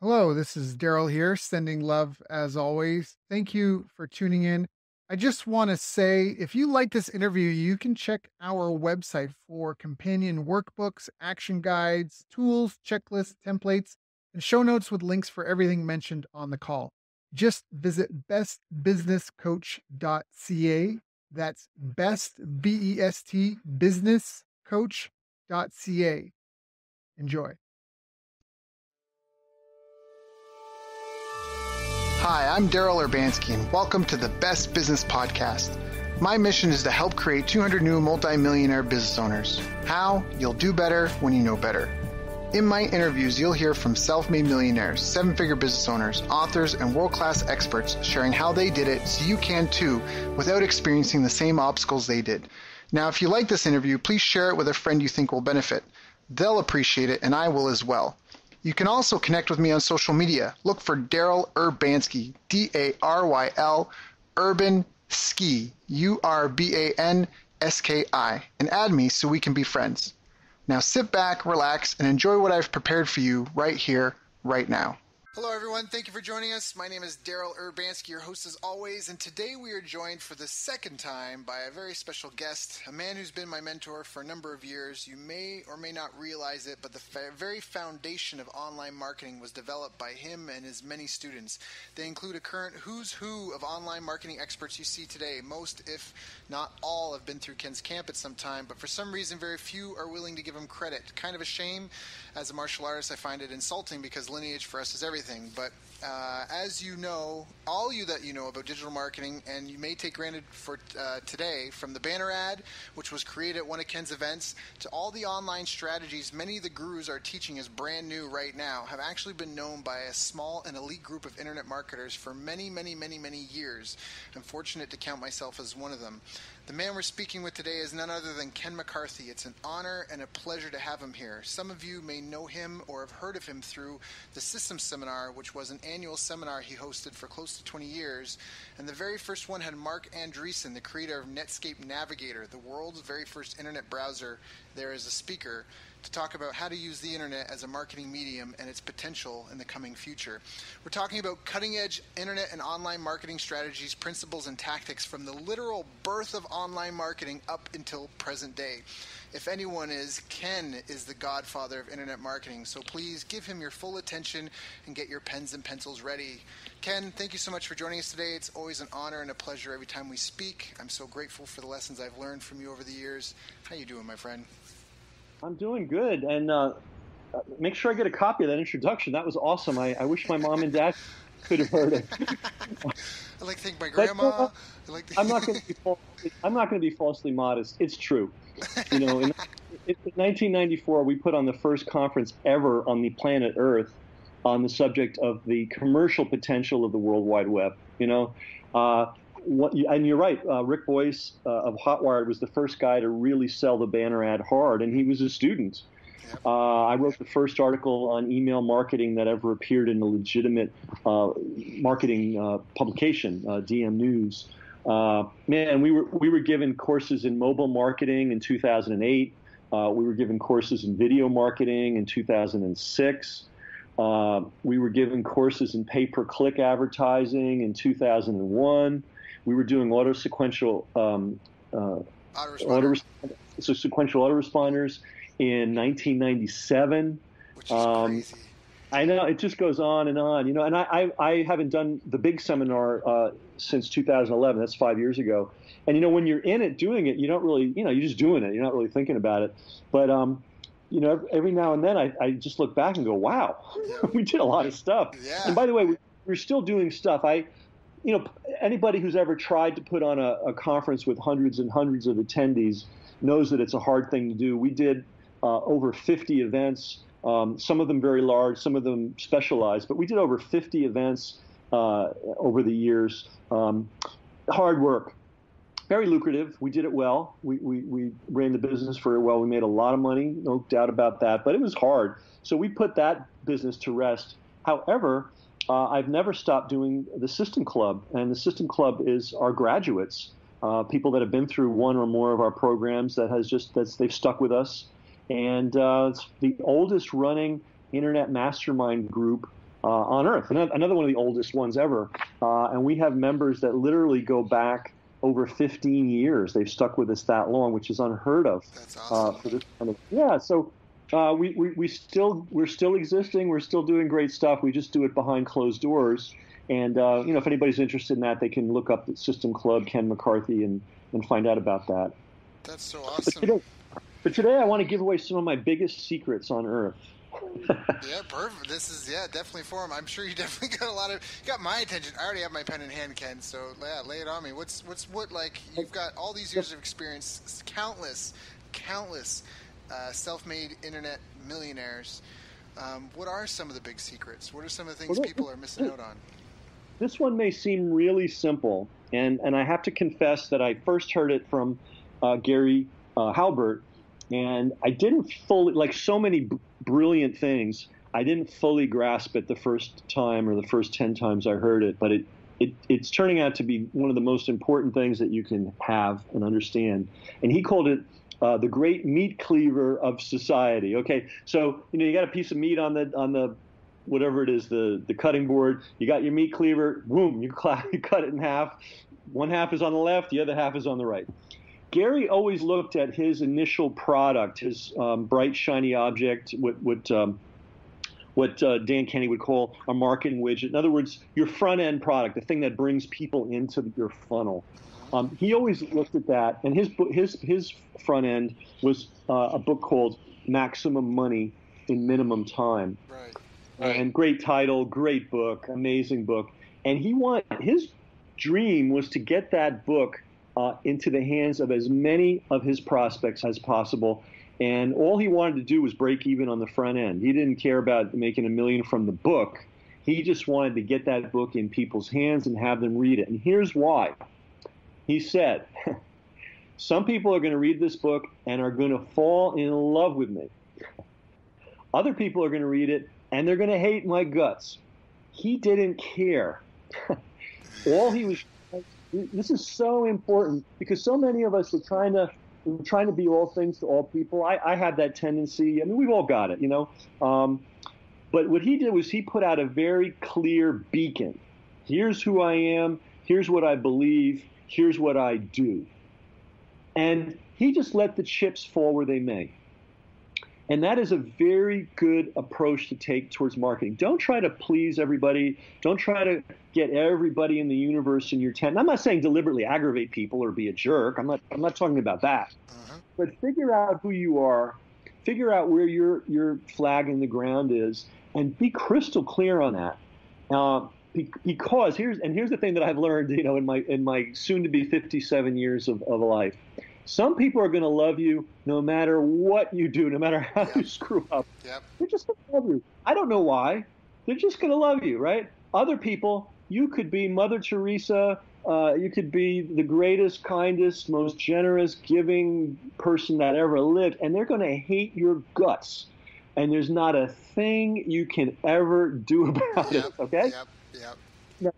Hello, this is Daryl here, sending love as always. Thank you for tuning in. I just want to say if you like this interview, you can check our website for companion workbooks, action guides, tools, checklists, templates, and show notes with links for everything mentioned on the call. Just visit bestbusinesscoach.ca. That's best, B-E-S-T, businesscoach.ca. Enjoy. Hi, I'm Daryl Urbanski, and welcome to the Best Business Podcast. My mission is to help create 200 new multimillionaire business owners. How? You'll do better when you know better. In my interviews, you'll hear from self-made millionaires, seven-figure business owners, authors, and world-class experts sharing how they did it so you can too without experiencing the same obstacles they did. Now, if you like this interview, please share it with a friend you think will benefit. They'll appreciate it, and I will as well. You can also connect with me on social media. Look for Daryl Urbanski, D-A-R-Y-L, Urban Ski, U-R-B-A-N-S-K-I, and add me so we can be friends. Now sit back, relax, and enjoy what I've prepared for you right here, right now. Hello, everyone. Thank you for joining us. My name is Daryl Urbanski, your host as always, and today we are joined for the second time by a very special guest, a man who's been my mentor for a number of years. You may or may not realize it, but the very foundation of online marketing was developed by him and his many students. They include a current who's who of online marketing experts you see today. Most, if not all, have been through Ken's camp at some time, but for some reason very few are willing to give him credit. Kind of a shame. As a martial artist, I find it insulting because lineage for us is everything. But as you know, all you that you know about digital marketing, and you may take granted for today, from the banner ad, which was created at one of Ken's events, to all the online strategies many of the gurus are teaching is brand new right now, have actually been known by a small and elite group of internet marketers for many, many, many, many years. I'm fortunate to count myself as one of them. The man we're speaking with today is none other than Ken McCarthy. It's an honor and a pleasure to have him here. Some of you may know him or have heard of him through the Systems Seminar, which was an annual seminar he hosted for close to 20 years. And the very first one had Mark Andreessen, the creator of Netscape Navigator, the world's very first internet browser, there as a speaker, to talk about how to use the internet as a marketing medium and its potential in the coming future. We're talking about cutting-edge internet and online marketing strategies, principles, and tactics from the literal birth of online marketing up until present day. If anyone is, Ken is the godfather of internet marketing, so please give him your full attention and get your pens and pencils ready. Ken, thank you so much for joining us today. It's always an honor and a pleasure every time we speak. I'm so grateful for the lessons I've learned from you over the years. How you doing, my friend? I'm doing good, and make sure I get a copy of that introduction. That was awesome. I wish my mom and dad could have heard it. I like to thank my grandma. I'm not going to be I'm not going to be falsely modest. It's true. You know, in 1994, we put on the first conference ever on the planet Earth on the subject of the commercial potential of the World Wide Web. You know, and you're right. Rick Boyce of Hotwired was the first guy to really sell the banner ad hard, and he was a student. I wrote the first article on email marketing that ever appeared in a legitimate marketing publication, DM News. Man, we were given courses in mobile marketing in 2008. We were given courses in video marketing in 2006. We were given courses in pay-per-click advertising in 2001. We were doing sequential autoresponders in 1997. Which is crazy. I know, it just goes on, you know, and I haven't done the big seminar since 2011. That's 5 years ago. And, you know, when you're in it, doing it, you don't really, you know, you're just doing it. You're not really thinking about it. But, you know, every now and then I just look back and go, wow, we did a lot of stuff. Yeah. And by the way, we're still doing stuff. You know, anybody who's ever tried to put on a conference with hundreds and hundreds of attendees knows that it's a hard thing to do. We did over 50 events, some of them very large, some of them specialized, but we did over 50 events over the years. Hard work, very lucrative. We did it well. We ran the business very well. We made a lot of money, no doubt about that, but it was hard. So we put that business to rest. However, I've never stopped doing the System Club, and the System Club is our graduates, people that have been through one or more of our programs they've stuck with us. And it's the oldest running internet mastermind group on Earth. Another one of the oldest ones ever. And we have members that literally go back over 15 years. They've stuck with us that long, which is unheard of. That's awesome. For this kind of, yeah. So we're still existing. We're still doing great stuff. We just do it behind closed doors. And if anybody's interested in that, they can look up the System Club, Ken McCarthy, and find out about that. That's so awesome. But today I want to give away some of my biggest secrets on Earth. Yeah, perfect. This is definitely for him. I'm sure you definitely got my attention. I already have my pen in hand, Ken. So lay it on me. What you've got all these years of experience, countless self-made internet millionaires. What are some of the big secrets? What are some of the things people are missing out on? This one may seem really simple, and I have to confess that I first heard it from Gary Halbert, and I didn't fully, like so many brilliant things, I didn't fully grasp it the first time or the first 10 times I heard it, but it's turning out to be one of the most important things that you can have and understand. And he called it the great meat cleaver of society. Okay, so you got a piece of meat on the whatever it is, the cutting board. You got your meat cleaver. Boom, you cut it in half. One half is on the left, the other half is on the right. Gary always looked at his initial product, his bright, shiny object, what Dan Kenny would call a marketing widget. In other words, your front-end product, the thing that brings people into your funnel. He always looked at that, and his front end was a book called Maximum Money in Minimum Time. Right. And great title, great book, amazing book. And his dream was to get that book into the hands of as many of his prospects as possible. And all he wanted to do was break even on the front end. He didn't care about making $1 million from the book. He just wanted to get that book in people's hands and have them read it. And here's why. He said, some people are going to read this book and are going to fall in love with me. Other people are going to read it and they're going to hate my guts. He didn't care. This is so important because so many of us are trying to be all things to all people. I had that tendency. I mean, we've all got it, But what he did was he put out a very clear beacon. Here's who I am. Here's what I believe. Here's what I do. And he just let the chips fall where they may. And that is a very good approach to take towards marketing. Don't try to please everybody. Don't try to get everybody in the universe in your tent. And I'm not saying deliberately aggravate people or be a jerk. I'm not talking about that. Uh-huh. But figure out who you are. Figure out where your flag in the ground is, and be crystal clear on that. Because here's the thing that I've learned, in my soon to be 57 years of life. Some people are going to love you no matter what you do, no matter how you screw up. Yep. They're just going to love you. I don't know why. They're just going to love you, right? Other people, you could be Mother Teresa. You could be the greatest, kindest, most generous, giving person that ever lived, and they're going to hate your guts. And there's not a thing you can ever do about it, okay? Yep. Now,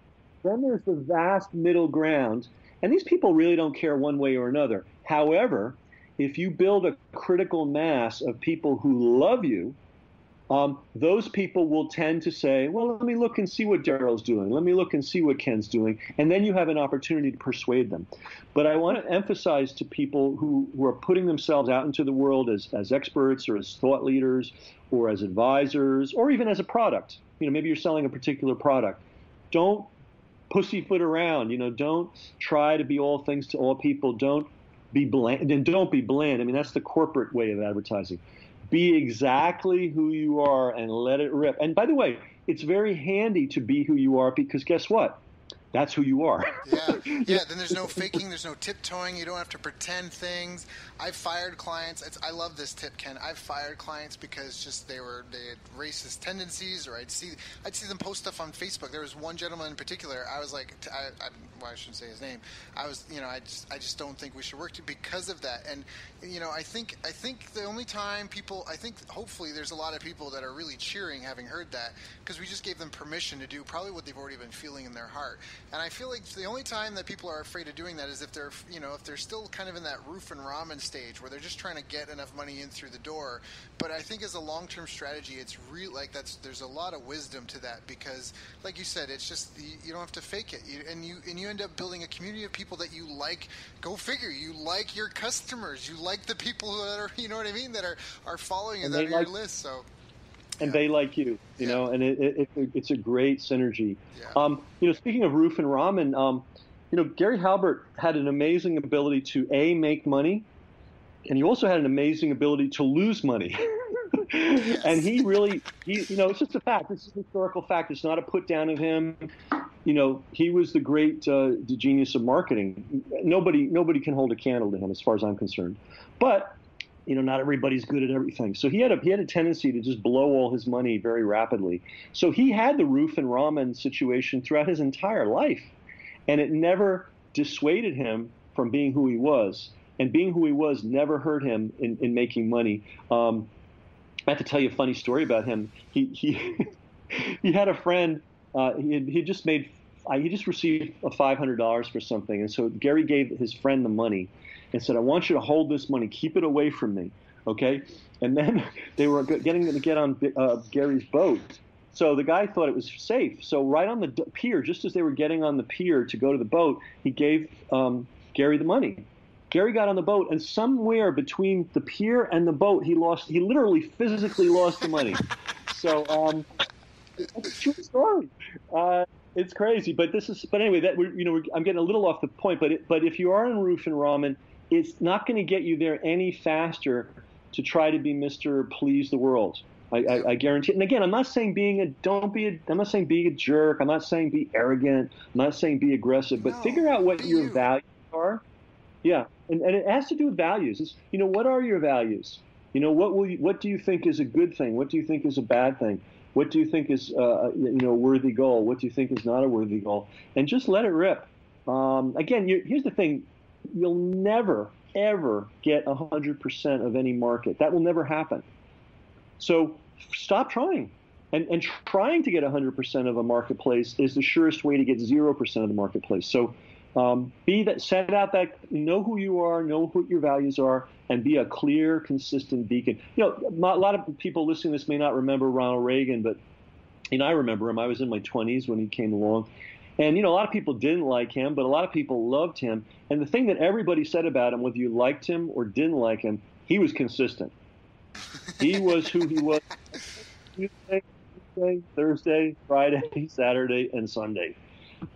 then there's the vast middle ground, and these people really don't care one way or another. However, if you build a critical mass of people who love you, those people will tend to say, well, let me look and see what Daryl's doing. Let me look and see what Ken's doing. And then you have an opportunity to persuade them. But I want to emphasize to people who are putting themselves out into the world as experts or as thought leaders or as advisors or even as a product. Maybe you're selling a particular product. Don't pussyfoot around. Don't try to be all things to all people. Don't be bland. And don't be bland. I mean, that's the corporate way of advertising. Be exactly who you are and let it rip. And by the way, it's very handy to be who you are because guess what? That's who you are. Yeah. Then there's no faking. There's no tiptoeing. You don't have to pretend things. I've fired clients. I love this tip, Ken. I've fired clients because they had racist tendencies, or I'd see them post stuff on Facebook. There was one gentleman in particular. I was like, well, I shouldn't say his name. I just don't think we should work because of that. And I think the only time I think hopefully there's a lot of people that are really cheering having heard that, because we just gave them permission to do probably what they've already been feeling in their heart. And I feel like the only time that people are afraid of doing that is if they're still kind of in that roof and ramen stage where they're just trying to get enough money in through the door. But I think as a long-term strategy, it's there's a lot of wisdom to that, because like you said, it's just you don't have to fake it, and you end up building a community of people that you like. Go figure, you like your customers, you like the people that are, you know what I mean, that are following you, that are your list. So and they like you, you know, and it's a great synergy. Yeah. Speaking of roof and ramen, Gary Halbert had an amazing ability to make money, and he also had an amazing ability to lose money. Yes. And he it's just a fact. It's a historical fact. It's not a put down of him. He was the great genius of marketing. Nobody can hold a candle to him, as far as I'm concerned. But not everybody's good at everything. So he had a tendency to just blow all his money very rapidly. So he had the roof and ramen situation throughout his entire life, and it never dissuaded him from being who he was. And being who he was never hurt him in making money. I have to tell you a funny story about him. He had a friend. He just received $500 for something, and so Gary gave his friend the money and said, "I want you to hold this money. Keep it away from me, okay?" And then they were getting to get on Gary's boat. So the guy thought it was safe. So right on the pier, just as they were getting on the pier to go to the boat, he gave Gary the money. Gary got on the boat, and somewhere between the pier and the boat, he literally physically lost the money. So it's a true story. It's crazy, but anyway, I'm getting a little off the point. But if you are in roof and ramen, it's not going to get you there any faster to try to be Mr. Please the World. I guarantee it. And again, I'm not saying I'm not saying be a jerk. I'm not saying be arrogant. I'm not saying be aggressive. But figure out what your values are. Yeah, and it has to do with values. It's, what are your values? What do you think is a good thing? What do you think is a bad thing? What do you think is a worthy goal? What do you think is not a worthy goal? And just let it rip. Again, here's the thing: you'll never ever get 100% of any market. That will never happen. So stop trying. And trying to get 100% of a marketplace is the surest way to get 0% of the marketplace. So set out that, know who you are, know what your values are, and be a clear, consistent beacon. A lot of people listening to this may not remember Ronald Reagan, but I remember him. I was in my 20s when he came along. And, a lot of people didn't like him, but a lot of people loved him. And the thing that everybody said about him, whether you liked him or didn't like him, he was consistent. He was who he was Tuesday, Thursday, Friday, Saturday, and Sunday.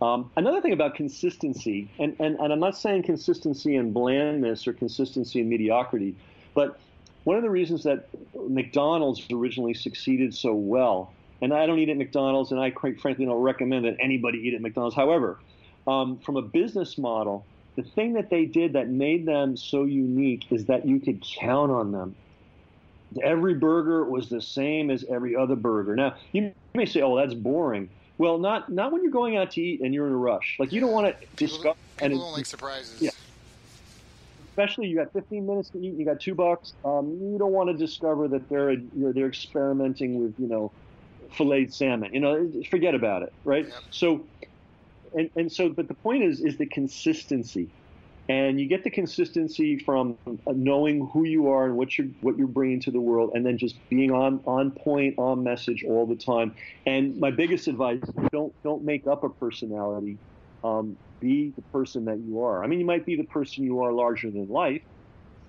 Another thing about consistency, and I'm not saying consistency and blandness or consistency and mediocrity, but one of the reasons that McDonald's originally succeeded so well, and I don't eat at McDonald's, and I quite frankly don't recommend that anybody eat at McDonald's. However, from a business model, the thing that they did that made them so unique is that you could count on them. Every burger was the same as every other burger. Now, you may say, "Oh, that's boring." Well, not when you're going out to eat and you're in a rush. Like, you don't want to discover. People don't like surprises. Yeah. Especially you got 15 minutes to eat, and you got $2. You don't want to discover that they're experimenting with filleted salmon. Forget about it, right? Yep. So, but the point is the consistency, and you get the consistency from knowing who you are and what you're bringing to the world, and then just being on point, on message all the time. And my biggest advice: don't make up a personality. Be the person that you are. I mean, you might be the person you are larger than life,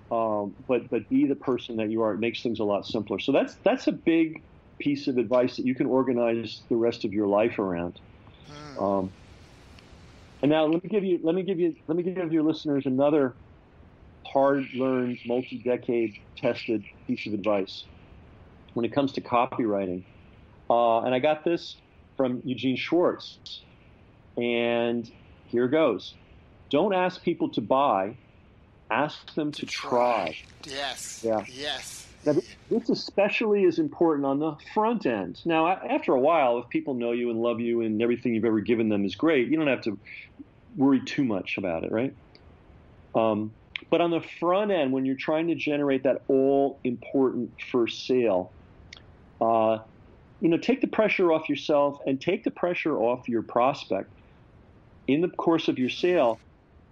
but be the person that you are. It makes things a lot simpler. So that's a big piece of advice that you can organize the rest of your life around. And now let me give your listeners another hard-learned, multi-decade tested piece of advice when it comes to copywriting. And I got this from Eugene Schwartz. And here goes. Don't ask people to buy, ask them to try. Yes. Yeah. Yes. Now, this especially is important on the front end. Now, after a while, if people know you and love you and everything you've ever given them is great, you don't have to worry too much about it, right? But on the front end, when you're trying to generate that all-important first sale, take the pressure off yourself and take the pressure off your prospect. In the course of your sale,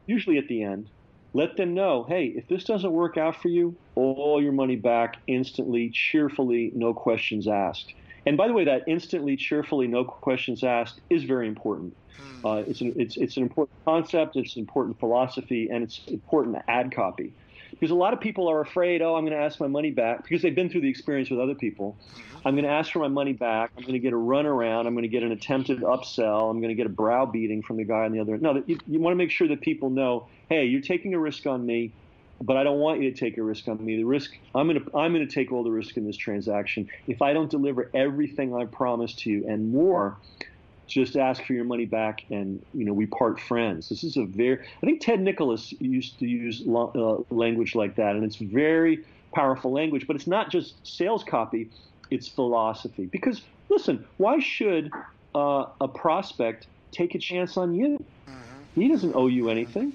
usually at the end, let them know, hey, if this doesn't work out for you, all your money back instantly, cheerfully, no questions asked. And by the way, that instantly, cheerfully, no questions asked is very important. It's an important concept, it's an important philosophy, and it's important ad copy. Because a lot of people are afraid, I'm going to ask my money back, because they've been through the experience with other people. I'm going to ask for my money back. I'm going to get a runaround. I'm going to get an attempted upsell. I'm going to get a browbeating from the guy on the other end. No, you want to make sure that people know, hey, you're taking a risk on me, but I don't want you to take a risk on me. The risk, I'm going to take all the risk in this transaction. If I don't deliver everything I promised to you and more, just ask for your money back, and we part friends. This is I think Ted Nicholas used to use language like that, and it's very powerful language. But it's not just sales copy; it's philosophy. Because listen, why should a prospect take a chance on you? He doesn't owe you anything.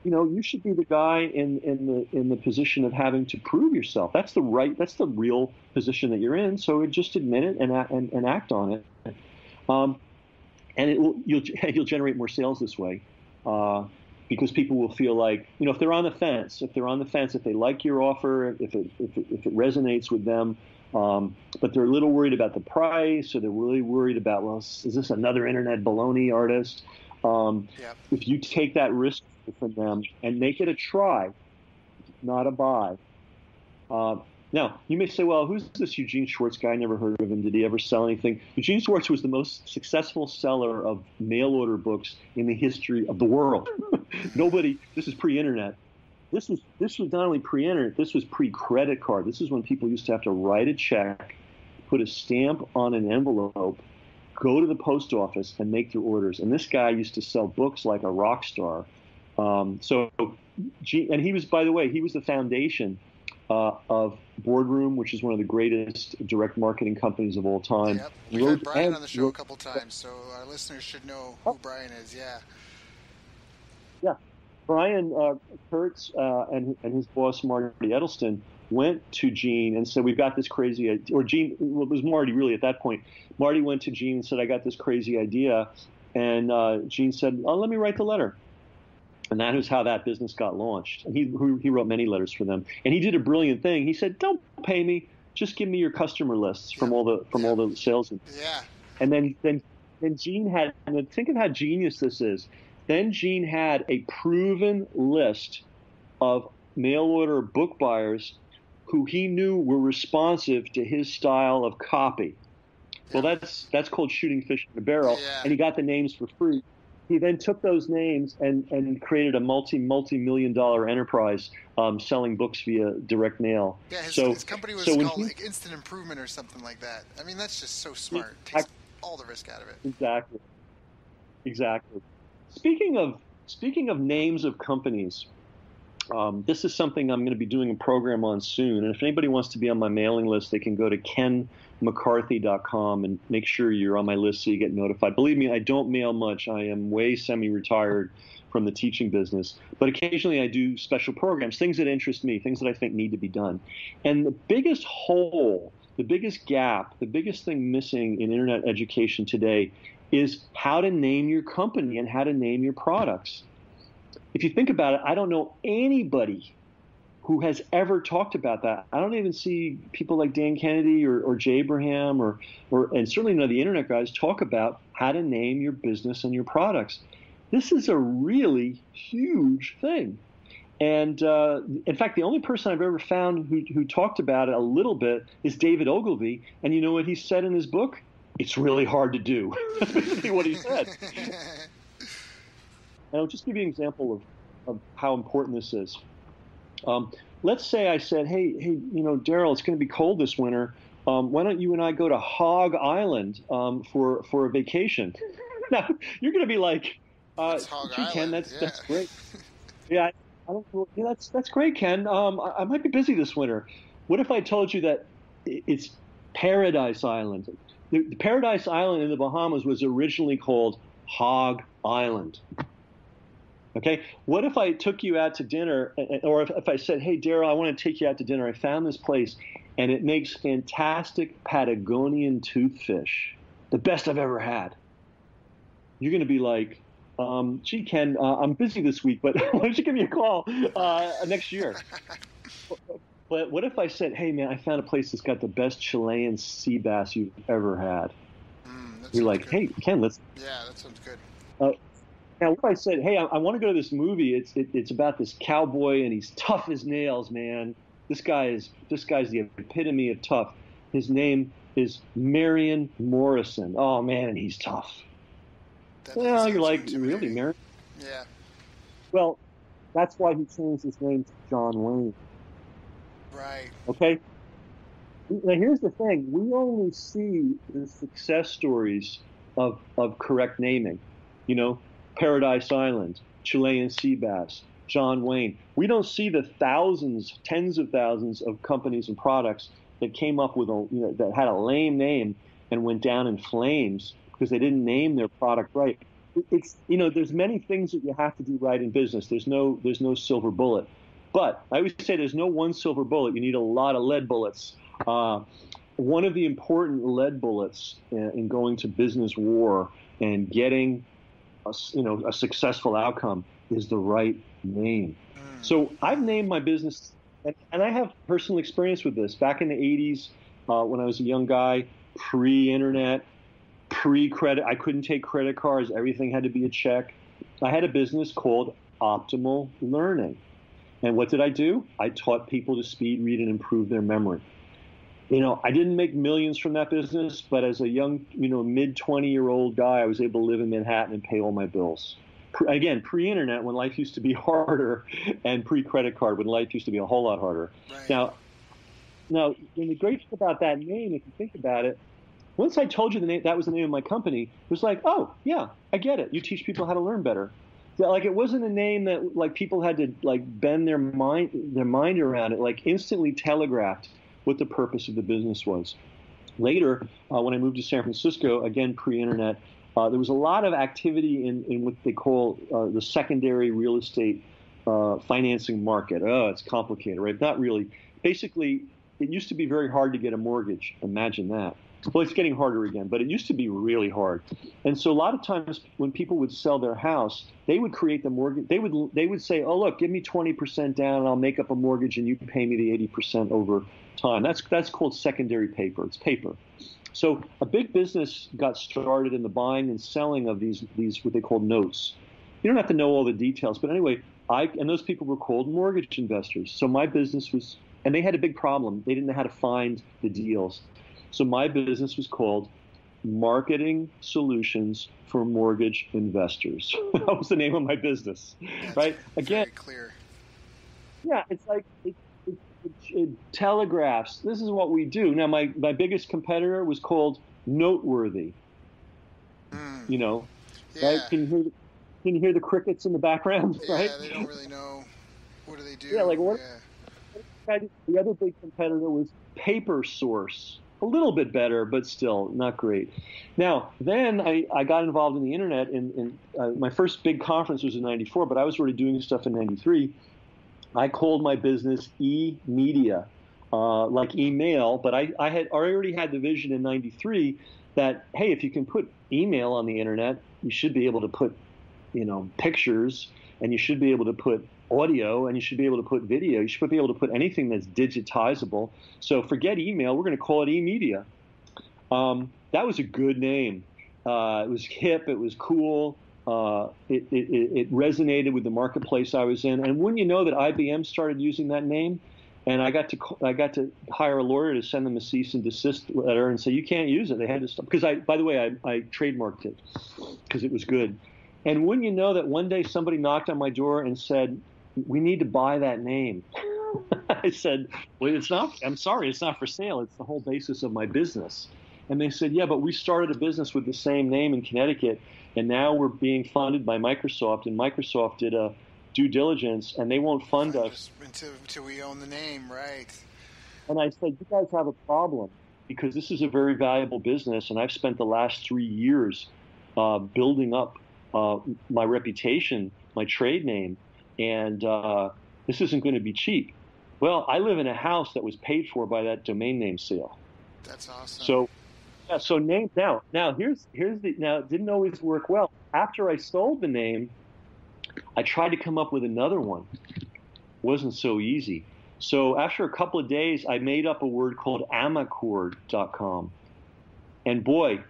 You should be the guy in the position of having to prove yourself. That's the real position that you're in. So just admit it and act on it. And you'll generate more sales this way, because people will feel like, if they're on the fence, if they like your offer, if it resonates with them, but they're a little worried about the price, or they're really worried about, well, is this another internet baloney artist? If you take that risk from them and make it a try, not a buy. Now, you may say, well, who's this Eugene Schwartz guy? I never heard of him. Did he ever sell anything? Eugene Schwartz was the most successful seller of mail order books in the history of the world. This is pre-internet. This was not only pre-internet, this was pre-credit card. This is when people used to have to write a check, put a stamp on an envelope, go to the post office, and make their orders. And this guy used to sell books like a rock star. And he was, by the way, he was the foundation of Boardroom, which is one of the greatest direct marketing companies of all time. Yep. We had Brian on the show a couple times, so our listeners should know who Brian is. Yeah. Brian Kurtz and his boss Marty Edelston went to Gene and said, we've got this crazy idea. Or Gene, well, it was Marty really at that point. Marty went to Gene and said, I got this crazy idea. And Gene said, let me write the letter. And that is how that business got launched. And he wrote many letters for them. And he did a brilliant thing. He said, don't pay me. Just give me your customer lists from all the sales. Yeah. And then Gene had, and think of how genius this is. Then Gene had a proven list of mail order book buyers who he knew were responsive to his style of copy. Well, that's called shooting fish in a barrel. Yeah. And he got the names for free. He then took those names and created a multi-million-dollar enterprise selling books via direct mail. Yeah, his company was called like Instant Improvement or something like that. I mean, that's just so smart. Takes all the risk out of it. Exactly. Speaking of names of companies, this is something I'm going to be doing a program on soon. And if anybody wants to be on my mailing list, they can go to kenmccarthy.com and make sure you're on my list so you get notified. Believe me, I don't mail much. I am way semi-retired from the teaching business. But occasionally I do special programs, things that interest me, things that I think need to be done. And the biggest hole, the biggest gap, the biggest thing missing in internet education today is how to name your company and how to name your products. If you think about it, I don't know anybody who has ever talked about that. I don't even see people like Dan Kennedy or Jay Abraham or and certainly none of the internet guys talk about how to name your business and your products. This is a really huge thing. And in fact, the only person I've ever found who talked about it a little bit is David Ogilvy. And you know what he said in his book? It's really hard to do. That's basically what he said. And I'll just give you an example of how important this is. Let's say I said, hey, Daryl, it's going to be cold this winter. Why don't you and I go to Hog Island for a vacation? Now, you're going to be like, Ken, that's great. Yeah, that's great, Ken. I might be busy this winter. What if I told you that it's Paradise Island? The Paradise Island in the Bahamas was originally called Hog Island. Okay. What if I took you out to dinner, or if I said, hey, Daryl, I want to take you out to dinner. I found this place, and it makes fantastic Patagonian toothfish, the best I've ever had. You're going to be like, gee, Ken, I'm busy this week, but why don't you give me a call next year? But what if I said, hey, man, I found a place that's got the best Chilean sea bass you've ever had? You're like, good. hey, Ken, let's. Yeah, that sounds good. Now, if I said, hey, I want to go to this movie, it's about this cowboy and he's tough as nails, man. This guy's the epitome of tough. His name is Marion Morrison. Oh man, and he's tough. Well, you're like, really, Marion? Yeah. Well, that's why he changed his name to John Wayne. Right. Okay. Now here's the thing: we only see the success stories of correct naming. You know, Paradise Island, Chilean sea bass, John Wayne. We don't see the thousands, tens of thousands of companies and products that came up with that had a lame name and went down in flames because they didn't name their product right. It's there's many things that you have to do right in business. There's no silver bullet. But I always say there's no one silver bullet. You need a lot of lead bullets. One of the important lead bullets in going to business war and getting a successful outcome is the right name. So I've named my business, and I have personal experience with this. Back in the 80s, when I was a young guy, pre-internet, pre-credit, I couldn't take credit cards. Everything had to be a check. I had a business called Optimal Learning. And what did I do? I taught people to speed read and improve their memory. I didn't make millions from that business, but as a young, mid-20-year-old guy, I was able to live in Manhattan and pay all my bills. Again, pre-internet, when life used to be harder, and pre-credit card, when life used to be a whole lot harder. Right. Now, the great thing about that name, if you think about it, once I told you the name, that was the name of my company, it was like, oh, yeah, I get it. You teach people how to learn better. Like, it wasn't a name that like people had to like bend their mind around it. Like, instantly telegraphed what the purpose of the business was. Later, when I moved to San Francisco, again pre-internet, there was a lot of activity in what they call the secondary real estate financing market. Oh, it's complicated, right? Not really. Basically, it used to be very hard to get a mortgage. Imagine that. Well, it's getting harder again, but it used to be really hard. And so a lot of times when people would sell their house, they would create the mortgage. They would say, oh, look, give me 20% down and I'll make up a mortgage and you can pay me the 80% over time. That's called secondary paper. It's paper. So a big business got started in the buying and selling of these what they call notes. You don't have to know all the details, but anyway, and those people were called mortgage investors. So my business was, and they had a big problem. They didn't know how to find the deals. So my business was called Marketing Solutions for Mortgage Investors. That was the name of my business, right? Again, very clear. Yeah, it's like Telegraphs. This is what we do. Now, my biggest competitor was called Noteworthy. Yeah. Right? Can you hear the crickets in the background? Yeah, right? They don't really know. What do they do? Yeah, like what? Yeah. The other big competitor was Paper Source. A little bit better, but still not great. Now, then I got involved in the internet. My first big conference was in '94, but I was already doing stuff in '93. I called my business Emedia, like email, but I already had the vision in '93 that, hey, if you can put email on the internet, you should be able to put, pictures, and you should be able to put audio, and you should be able to put video. You should be able to put anything that's digitizable. So forget email. We're going to call it Emedia. That was a good name. It was hip. It was cool. It resonated with the marketplace I was in. And wouldn't you know that IBM started using that name? And I got to hire a lawyer to send them a cease and desist letter and say, you can't use it. They had to stop. Because by the way, I trademarked it because it was good. And wouldn't you know that one day somebody knocked on my door and said, we need to buy that name. I said, well, it's not. I'm sorry, it's not for sale. It's the whole basis of my business. And they said, yeah, but we started a business with the same name in Connecticut, and now we're being funded by Microsoft, and Microsoft did a due diligence, and they won't fund us until we own the name, right? And I said, you guys have a problem, because this is a very valuable business, and I've spent the last 3 years building up my reputation my trade name, and this isn't going to be cheap. Well, I live in a house that was paid for by that domain name sale. That's awesome. So, yeah, so name now here's the now it didn't always work well. After I sold the name, I tried to come up with another one. Wasn't so easy. So after a couple of days, I made up a word called amacord.com. And boy,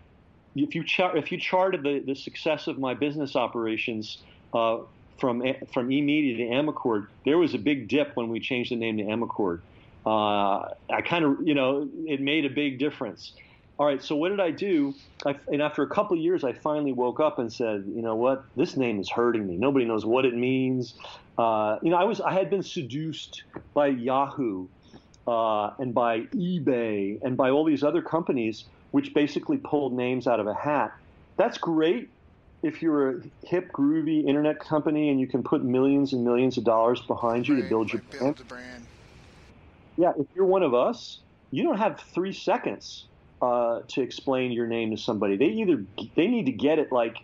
if you charted the success of my business operations from Emedia to Amacord, there was a big dip when we changed the name to Amacord. I kind of, it made a big difference. All right, so what did I do? And after a couple of years, I finally woke up and said, you know what? This name is hurting me. Nobody knows what it means. I had been seduced by Yahoo and by eBay and by all these other companies, which basically pulled names out of a hat. That's great if you're a hip, groovy internet company and you can put millions and millions of dollars behind you to build your brand. Yeah, if you're one of us, you don't have 3 seconds to explain your name to somebody. They need to get it like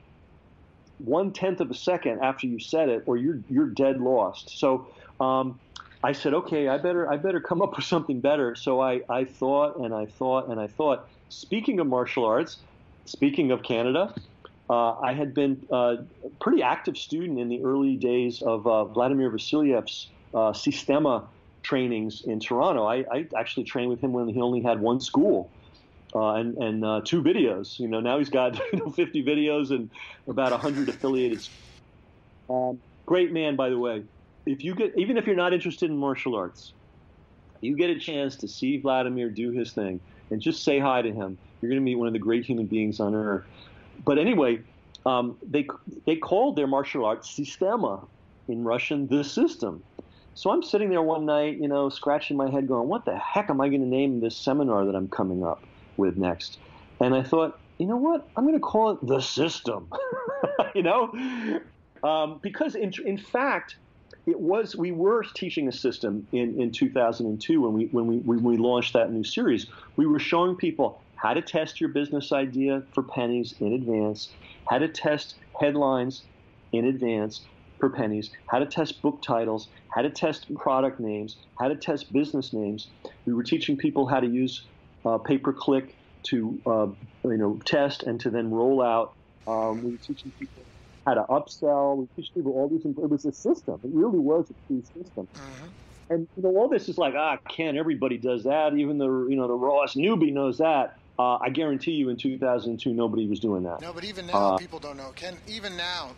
1/10 of a second after you said it, or you're dead lost. So I said, okay, I better come up with something better. So I thought and I thought and I thought. Speaking of martial arts, speaking of Canada, I had been a pretty active student in the early days of Vladimir Vasilyev's Sistema trainings in Toronto. I actually trained with him when he only had one school. And 2 videos. Now he's got 50 videos and about 100 affiliated. Great man, by the way. Even if you're not interested in martial arts, you get a chance to see Vladimir do his thing and just say hi to him. You're going to meet one of the great human beings on earth. But anyway, they called their martial arts Sistema, in Russian, the system. So I'm sitting there one night, scratching my head, going, "What the heck am I going to name this seminar that I'm coming up with next?" And I thought, you know what? I'm going to call it the system. Because in fact, we were teaching a system in 2002 when we launched that new series. We were showing people how to test your business idea for pennies in advance, how to test headlines in advance for pennies, how to test book titles, how to test product names, how to test business names. We were teaching people how to use pay-per-click to test and to then roll out. We were teaching people how to upsell. We teach people all these. It was a system. It really was a true system. Mm-hmm. And all this is like, Ken, everybody does that. Even the rawest newbie knows that. I guarantee you, in 2002, nobody was doing that. No, but even now, people don't know. Ken, even now,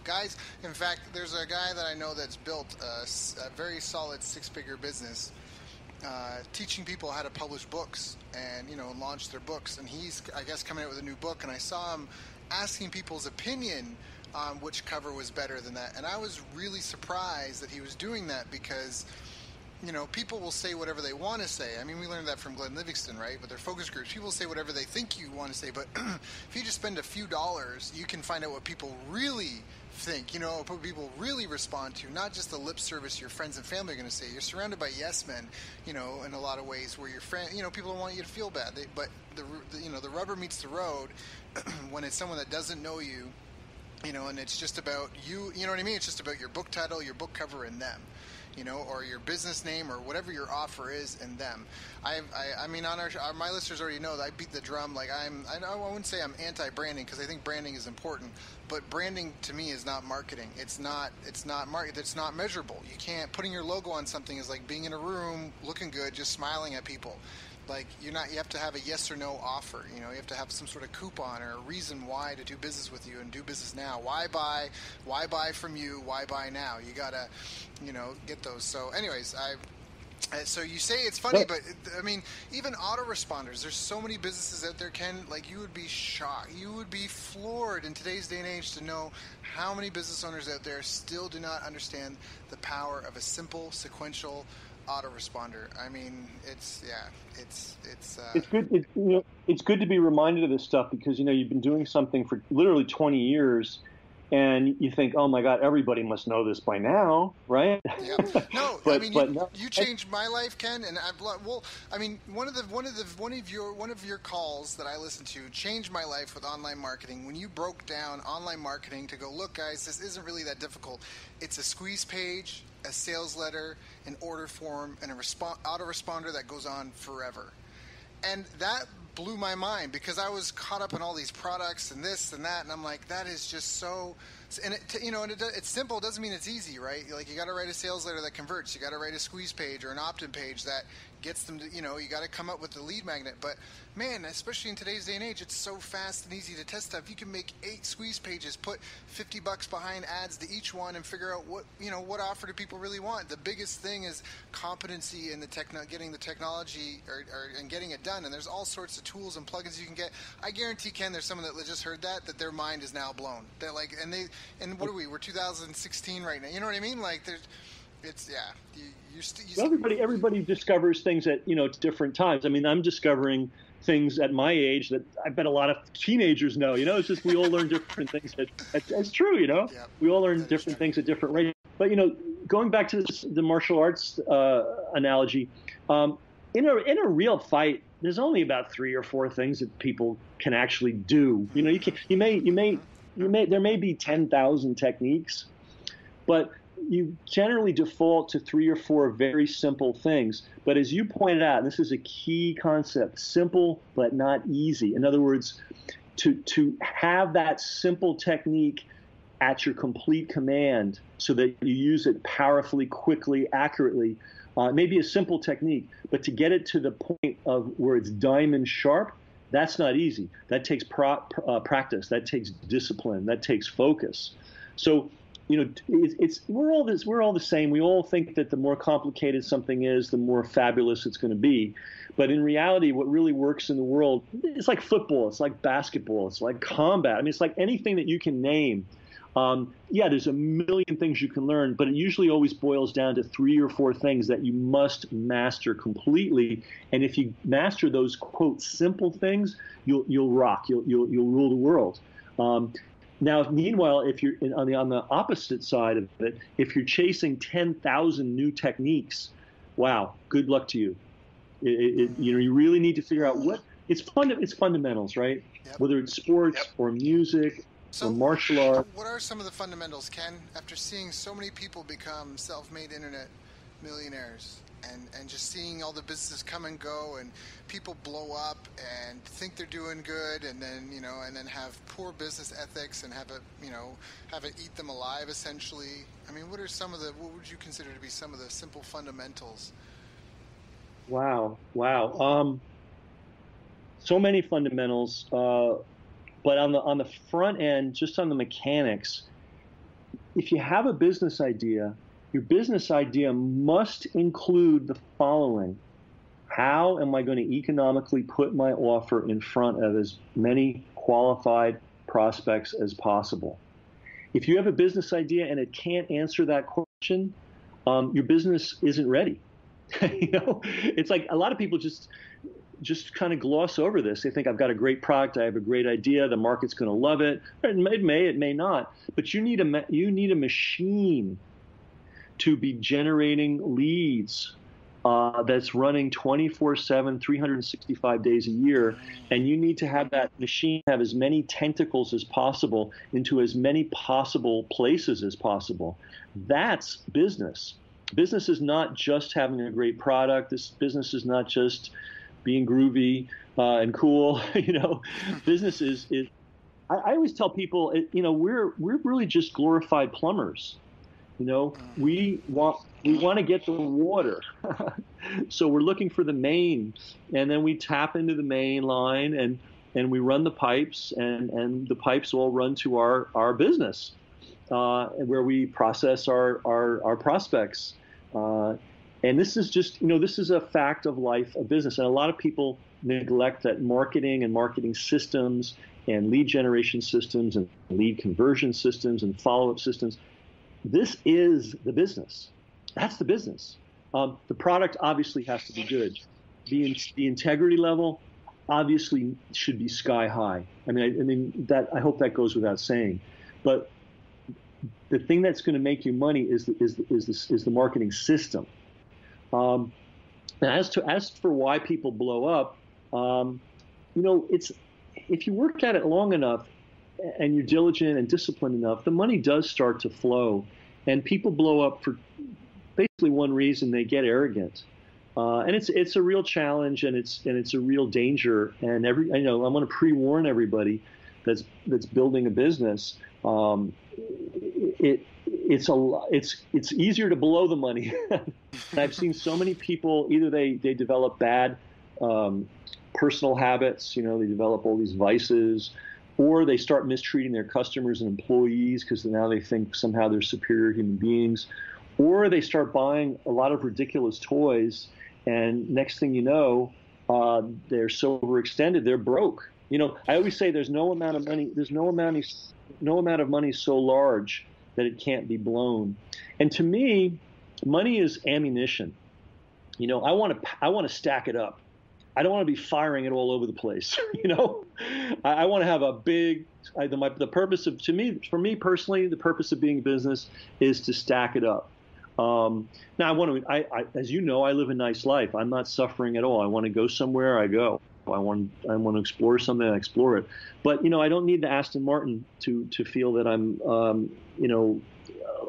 guys. In fact, there's a guy that I know that's built a very solid 6-figure business. Teaching people how to publish books and launch their books, and he's, I guess, coming out with a new book, and I saw him asking people's opinion on which cover was better than that, and I was really surprised that he was doing that because people will say whatever they want to say. I mean, we learned that from Glenn Livingston, right? With their focus groups, people say whatever they think you want to say, but if you just spend a few dollars, you can find out what people really think, what people really respond to, not just the lip service your friends and family are going to say. You're surrounded by yes men, in a lot of ways where your friend, people don't want you to feel bad. But the rubber meets the road when it's someone that doesn't know you, and it's just about you, you know what I mean? It's just about your book title, your book cover, and them. Or your business name or whatever your offer is in them. I mean, on my listeners already know that I beat the drum. Like I wouldn't say I'm anti-branding because I think branding is important, but branding to me is not marketing. It's not measurable. You can't, putting your logo on something is like being in a room looking good, just smiling at people. Like you have to have a yes or no offer. You have to have some sort of coupon or a reason why to do business with you and do business now. Why buy from you? Why buy now? You gotta, get those. So anyways, so you say it's funny, but I mean, even autoresponders, there's so many businesses out there, Ken, like you would be shocked. You would be floored in today's day and age to know how many business owners out there still do not understand the power of a simple sequential autoresponder. I mean, it's good. It's good to be reminded of this stuff because you've been doing something for literally 20 years, And you think, oh my God, everybody must know this by now, right? Yeah. No, I but mean but no. you changed my life, Ken, and I mean one of your calls that I listened to changed my life with online marketing. When you broke down online marketing to go, look, guys, this isn't really that difficult. It's a squeeze page, a sales letter, an order form, and a autoresponder that goes on forever. And that blew my mind because I was caught up in all these products and this and that, and I'm like, that is just so. And it's simple. It doesn't mean it's easy, right? Like you got to write a sales letter that converts. You got to write a squeeze page or an opt-in page that gets them to. You got to come up with the lead magnet. But man, especially in today's day and age, it's so fast and easy to test stuff. You can make 8 squeeze pages, put $50 behind ads to each one, and figure out what offer do people really want. The biggest thing is competency in the getting the technology and getting it done. And there's all sorts of tools and plugins you can get. I guarantee, Ken, there's someone that just heard that their mind is now blown. They're like, and what are we? We're 2016 right now. You know what I mean? Like Everybody discovers things at different times. I mean, I'm discovering things at my age that I bet a lot of teenagers know. It's just we all learn different things. It's true. Yeah, we all learn different things at different rates. But going back to the martial arts analogy, in a real fight, there's only about 3 or 4 things that people can actually do. There may be 10,000 techniques, but you generally default to 3 or 4 very simple things. But as you pointed out, and this is a key concept, simple but not easy. In other words, to have that simple technique at your complete command so that you use it powerfully, quickly, accurately, it may be a simple technique, but to get it to the point of where it's diamond sharp, that's not easy. That takes practice. That takes discipline. That takes focus. So, we're all the same. We all think that the more complicated something is, the more fabulous it's going to be. But in reality, what really works in the world, it's like football, it's like basketball, it's like combat. I mean, it's like anything that you can name. There's a million things you can learn, but it usually always boils down to 3 or 4 things that you must master completely. And if you master those quote simple things, you'll rock. You'll rule the world. Now, meanwhile, if you're on the opposite side of it, if you're chasing 10,000 new techniques, wow, good luck to you. You really need to figure out it's fundamentals, right? Yep. Whether it's sports or music. So, or martial art. What are some of the fundamentals, Ken, after seeing so many people become self-made internet millionaires and just seeing all the businesses come and go and people blow up and think they're doing good and then, and then have poor business ethics and have it eat them alive, essentially? I mean, what would you consider to be some of the simple fundamentals? Wow. So many fundamentals. But on the front end, just on the mechanics, if you have a business idea, your business idea must include the following. How am I going to economically put my offer in front of as many qualified prospects as possible? If you have a business idea and it can't answer that question, your business isn't ready. It's like a lot of people just kind of gloss over this. They think I've got a great product, I have a great idea, the market's going to love it. It may not. But you need a machine to be generating leads that's running 24/7, 365 days a year, and you need to have that machine have as many tentacles as possible into as many possible places as possible. That's business. Business is not just having a great product. This business is not just being groovy and cool. Business is. I always tell people, we're really just glorified plumbers. We want to get the water, so we're looking for the main, and then we tap into the main line and we run the pipes, and the pipes all run to our business, where we process our prospects. And this is just, this is a fact of life of business. And a lot of people neglect that marketing and marketing systems and lead generation systems and lead conversion systems and follow-up systems. This is the business. That's the business. The product obviously has to be good. The integrity level obviously should be sky high. I mean, that I hope that goes without saying. But the thing that's going to make you money is the marketing system. And as for why people blow up, it's if you work at it long enough and you're diligent and disciplined enough, the money does start to flow, and people blow up for basically one reason: they get arrogant. And it's a real challenge, and it's a real danger. And I want to pre-warn everybody that's building a business. It's easier to blow the money. And I've seen so many people, either they develop bad personal habits, they develop all these vices, or they start mistreating their customers and employees because now they think somehow they're superior human beings, or they start buying a lot of ridiculous toys, and next thing you know, they're so overextended, they're broke. I always say there's no amount of money so large that it can't be blown. And to me, money is ammunition. I want to stack it up. I don't want to be firing it all over the place. I want to have a big. For me personally, the purpose of being a business is to stack it up. Now I want to. As you know, I live a nice life. I'm not suffering at all. I want to go somewhere, I go. I want to explore something, I explore it. But I don't need the Aston Martin to feel that I'm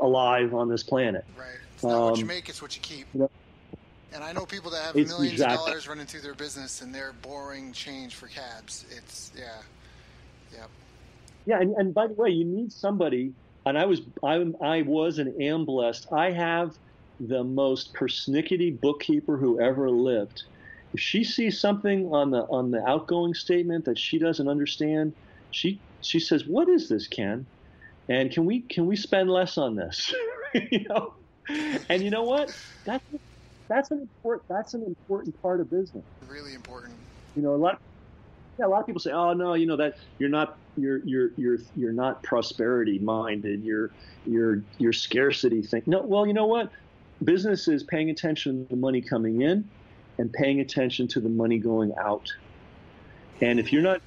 alive on this planet. Right. It's not what you make; it's what you keep. And I know people that have millions of dollars running through their business, and they're boring change for cabs. Yeah. And by the way, you need somebody. And I was and am blessed. I have the most persnickety bookkeeper who ever lived. If she sees something on the outgoing statement that she doesn't understand, she says, "What is this, Ken? And can we spend less on this?" And you know what? That's an important part of business. Really important. A lot of people say, "Oh no, that you're not prosperity minded. You're scarcity think." No, well, you know what? Business is paying attention to the money coming in and paying attention to the money going out. And if you're not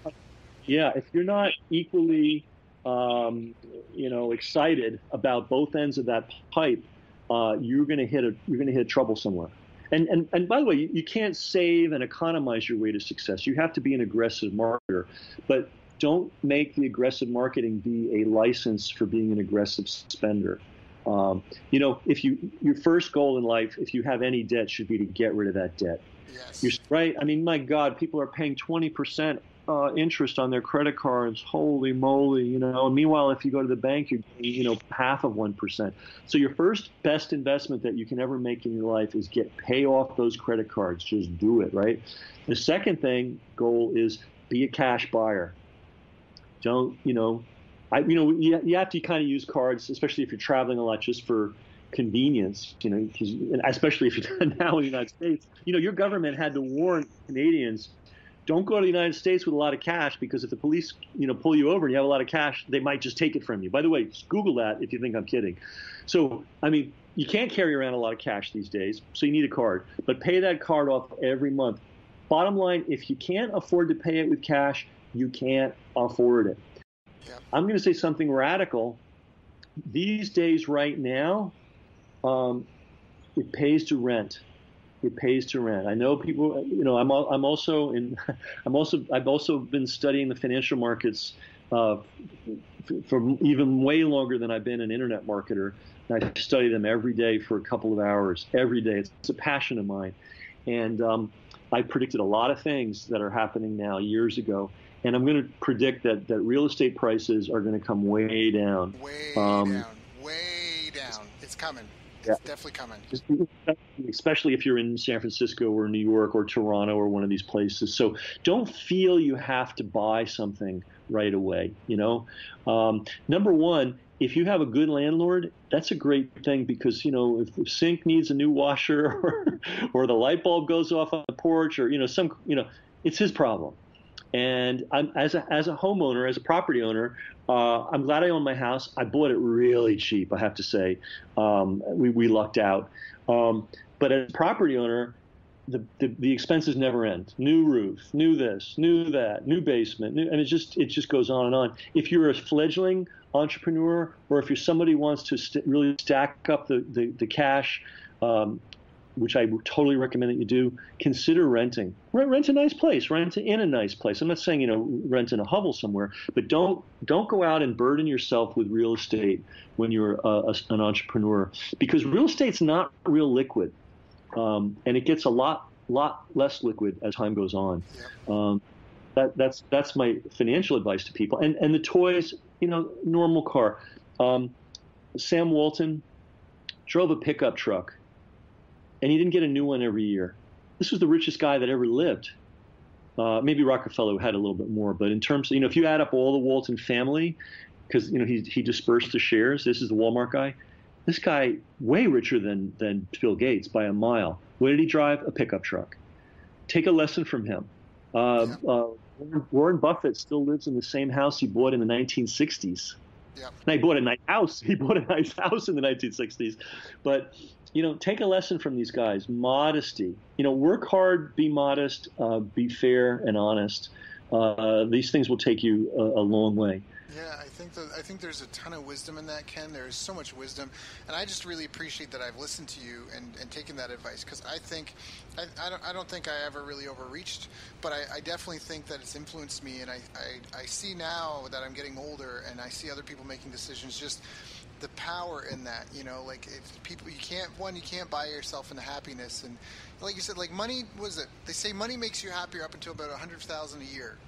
equally, excited about both ends of that pipe, you're going to hit trouble somewhere. And by the way, you can't save and economize your way to success. You have to be an aggressive marketer, but don't make the aggressive marketing be a license for being an aggressive spender. If your first goal in life, if you have any debt, should be to get rid of that debt. Yes. You're right. I mean, my God, people are paying 20% interest on their credit cards. Holy moly, And meanwhile, if you go to the bank, you're half of 1%. So your first best investment that you can ever make in your life is pay off those credit cards. Just do it, right? The second goal is be a cash buyer. Don't, you have to kind of use cards, especially if you're traveling a lot, just for convenience, especially if you're now in the United States. Your government had to warn Canadians, don't go to the United States with a lot of cash, because if the police, pull you over and you have a lot of cash, they might just take it from you. By the way, just Google that if you think I'm kidding. So, you can't carry around a lot of cash these days, so you need a card. But pay that card off every month. Bottom line, if you can't afford to pay it with cash, you can't afford it. Yep. I'm going to say something radical. These days, right now, it pays to rent. It pays to rent. I know people. I've also been studying the financial markets for even way longer than I've been an internet marketer. And I study them every day for a couple of hours. Every day, it's a passion of mine. And I predicted a lot of things that are happening now years ago. And I'm going to predict that real estate prices are going to come way down. Way down. It's coming. It's definitely coming. Especially if you're in San Francisco or New York or Toronto or one of these places. So don't feel you have to buy something right away. Number one, if you have a good landlord, that's a great thing, because if the sink needs a new washer or the light bulb goes off on the porch, or it's his problem. And as a homeowner, as a property owner, I'm glad I own my house. I bought it really cheap, I have to say. We lucked out. But as a property owner, the expenses never end. New roof, new this, new that, new basement, and it just goes on and on. If you're a fledgling entrepreneur, or if you're somebody who wants to really stack up the cash, which I would totally recommend that you do, consider renting. Rent a nice place. Rent in a nice place. I'm not saying, rent in a hovel somewhere, but don't go out and burden yourself with real estate when you're an entrepreneur, because real estate's not real liquid, and it gets a lot less liquid as time goes on. That's my financial advice to people. And the toys, normal car. Sam Walton drove a pickup truck, and he didn't get a new one every year. This was the richest guy that ever lived. Maybe Rockefeller had a little bit more, but in terms of, if you add up all the Walton family, because, he dispersed the shares. This is the Walmart guy. This guy, way richer than Bill Gates by a mile. What did he drive? A pickup truck. Take a lesson from him. Warren Buffett still lives in the same house he bought in the 1960s. Yeah. And he bought a nice house. He bought a nice house in the 1960s. But, take a lesson from these guys. Modesty. Work hard, be modest, be fair and honest. These things will take you a long way. Yeah, I think there's a ton of wisdom in that, Ken. There's so much wisdom, and I just really appreciate that I've listened to you and taken that advice, because I think I don't think I ever really overreached, but I definitely think that it's influenced me, and I see now that I'm getting older, and I see other people making decisions, just the power in that, people, you can't buy yourself into happiness, and like you said, like money, they say money makes you happier up until about $100,000 a year.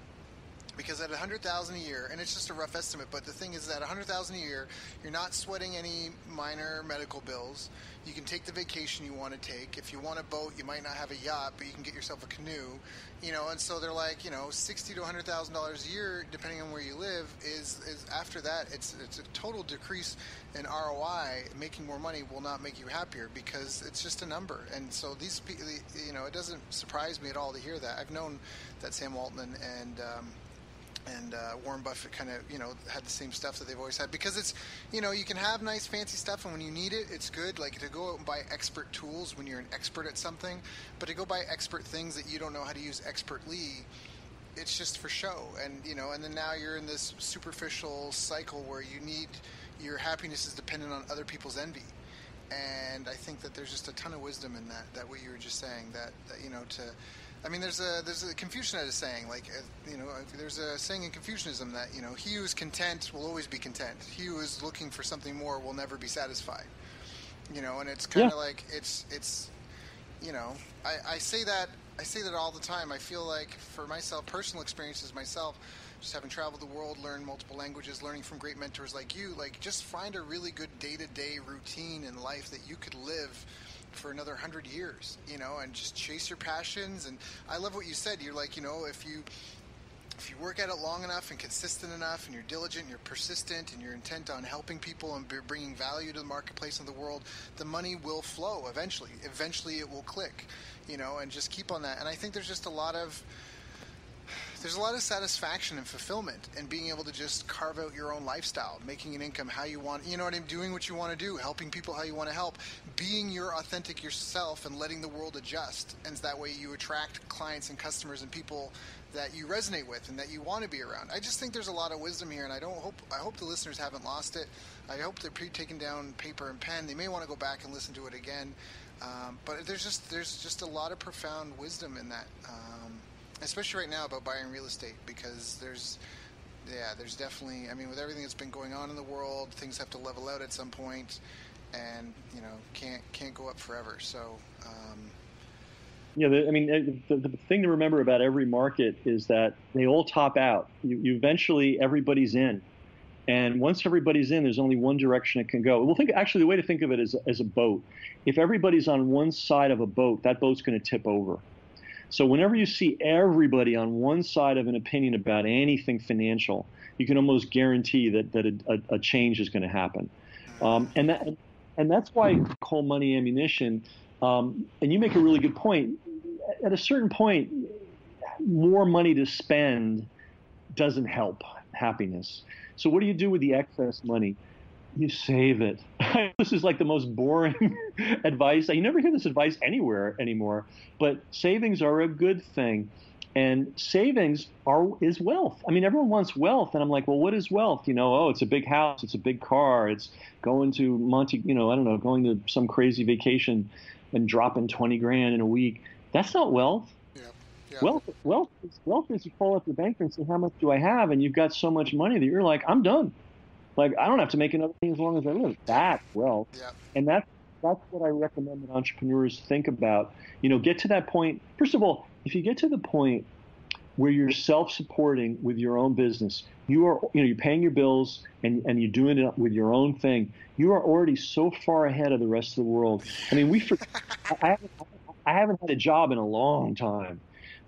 Because at $100,000 a year, and it's just a rough estimate, but the thing is that $100,000 a year, you're not sweating any minor medical bills. You can take the vacation you want to take. If you want a boat, you might not have a yacht, but you can get yourself a canoe. And so they're like, $60,000 to $100,000 a year, depending on where you live, is after that, it's a total decrease in ROI. Making more money will not make you happier, because it's just a number. And so these people, it doesn't surprise me at all to hear that. I've known that Sam Walton and Warren Buffett kind of, had the same stuff that they've always had, because it's, you can have nice fancy stuff, and when you need it, it's good. Like to go out and buy expert tools when you're an expert at something, but to go buy expert things that you don't know how to use expertly, it's just for show. And, and then now you're in this superficial cycle where your happiness is dependent on other people's envy. And I think that there's just a ton of wisdom in that what you were just saying, that there's a Confucian had a saying, like, there's a saying in Confucianism that, he who is content will always be content. He who is looking for something more will never be satisfied. And it's kind of like, it's, I say that all the time. I feel like for myself, personal experiences myself, just having traveled the world, learned multiple languages, learning from great mentors like you, like just find a really good day-to-day routine in life that you could live for another 100 years, and just chase your passions. And I love what you said. You're like, if you work at it long enough and consistent enough, and you're diligent, and you're persistent, and you're intent on helping people and bringing value to the marketplace and the world, the money will flow eventually. Eventually it will click, and just keep on that. And I think there's just a lot of satisfaction and fulfillment in being able to just carve out your own lifestyle, making an income how you want, doing what you want to do, helping people how you want to help, being your authentic yourself, and letting the world adjust. And that way you attract clients and customers and people that you resonate with and that you want to be around. I just think there's a lot of wisdom here, and I hope the listeners haven't lost it. I hope they're taking down paper and pen. They may want to go back and listen to it again. But there's just a lot of profound wisdom in that. Especially right now about buying real estate, because there's definitely, with everything that's been going on in the world, things have to level out at some point, and can't go up forever. So the thing to remember about every market is that they all top out. You eventually, everybody's in, and once everybody's in, there's only one direction it can go. The way to think of it is as a boat. If everybody's on one side of a boat, that boat's going to tip over. So whenever you see everybody on one side of an opinion about anything financial, you can almost guarantee that a change is going to happen. And that's why I call money ammunition. And you make a really good point. At a certain point, more money to spend doesn't help happiness. So what do you do with the excess money? You save it. This is like the most boring advice. You never hear this advice anywhere anymore. But savings are a good thing. And savings is wealth. I mean, everyone wants wealth. And I'm like, well, what is wealth? Oh, it's a big house. It's a big car. It's going to I don't know, going to some crazy vacation and dropping 20 grand in a week. That's not wealth. Yeah. Yeah. Wealth is you call up your banker and say, how much do I have? And you've got so much money that you're like, I'm done. Like, I don't have to make another thing as long as I live. That's wealth. Yeah. And that's what I recommend that entrepreneurs think about. Get to that point. First of all, if you get to the point where you're self-supporting with your own business, you're paying your bills and you're doing it with your own thing, you are already so far ahead of the rest of the world. I mean, I haven't had a job in a long time,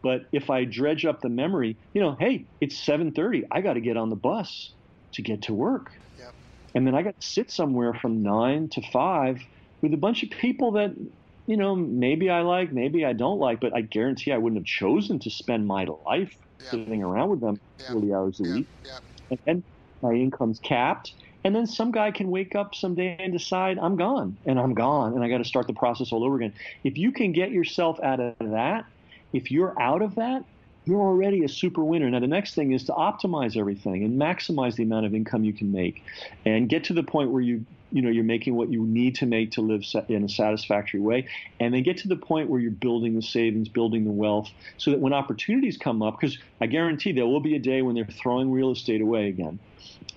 but if I dredge up the memory, hey, it's 7:30. I got to get on the bus to get to work. Yep. And then I got to sit somewhere from 9 to 5 with a bunch of people that, maybe I like, maybe I don't like, but I guarantee I wouldn't have chosen to spend my life sitting around with them 40 hours a week. And my income's capped. And then some guy can wake up someday and decide I'm gone, and I got to start the process all over again. If you can get yourself out of that, if you're out of that, you're already a super winner. Now, the next thing is to optimize everything and maximize the amount of income you can make and get to the point where you're making what you need to make to live in a satisfactory way, and then get to the point where you're building the savings, building the wealth, so that when opportunities come up, because I guarantee there will be a day when they're throwing real estate away again.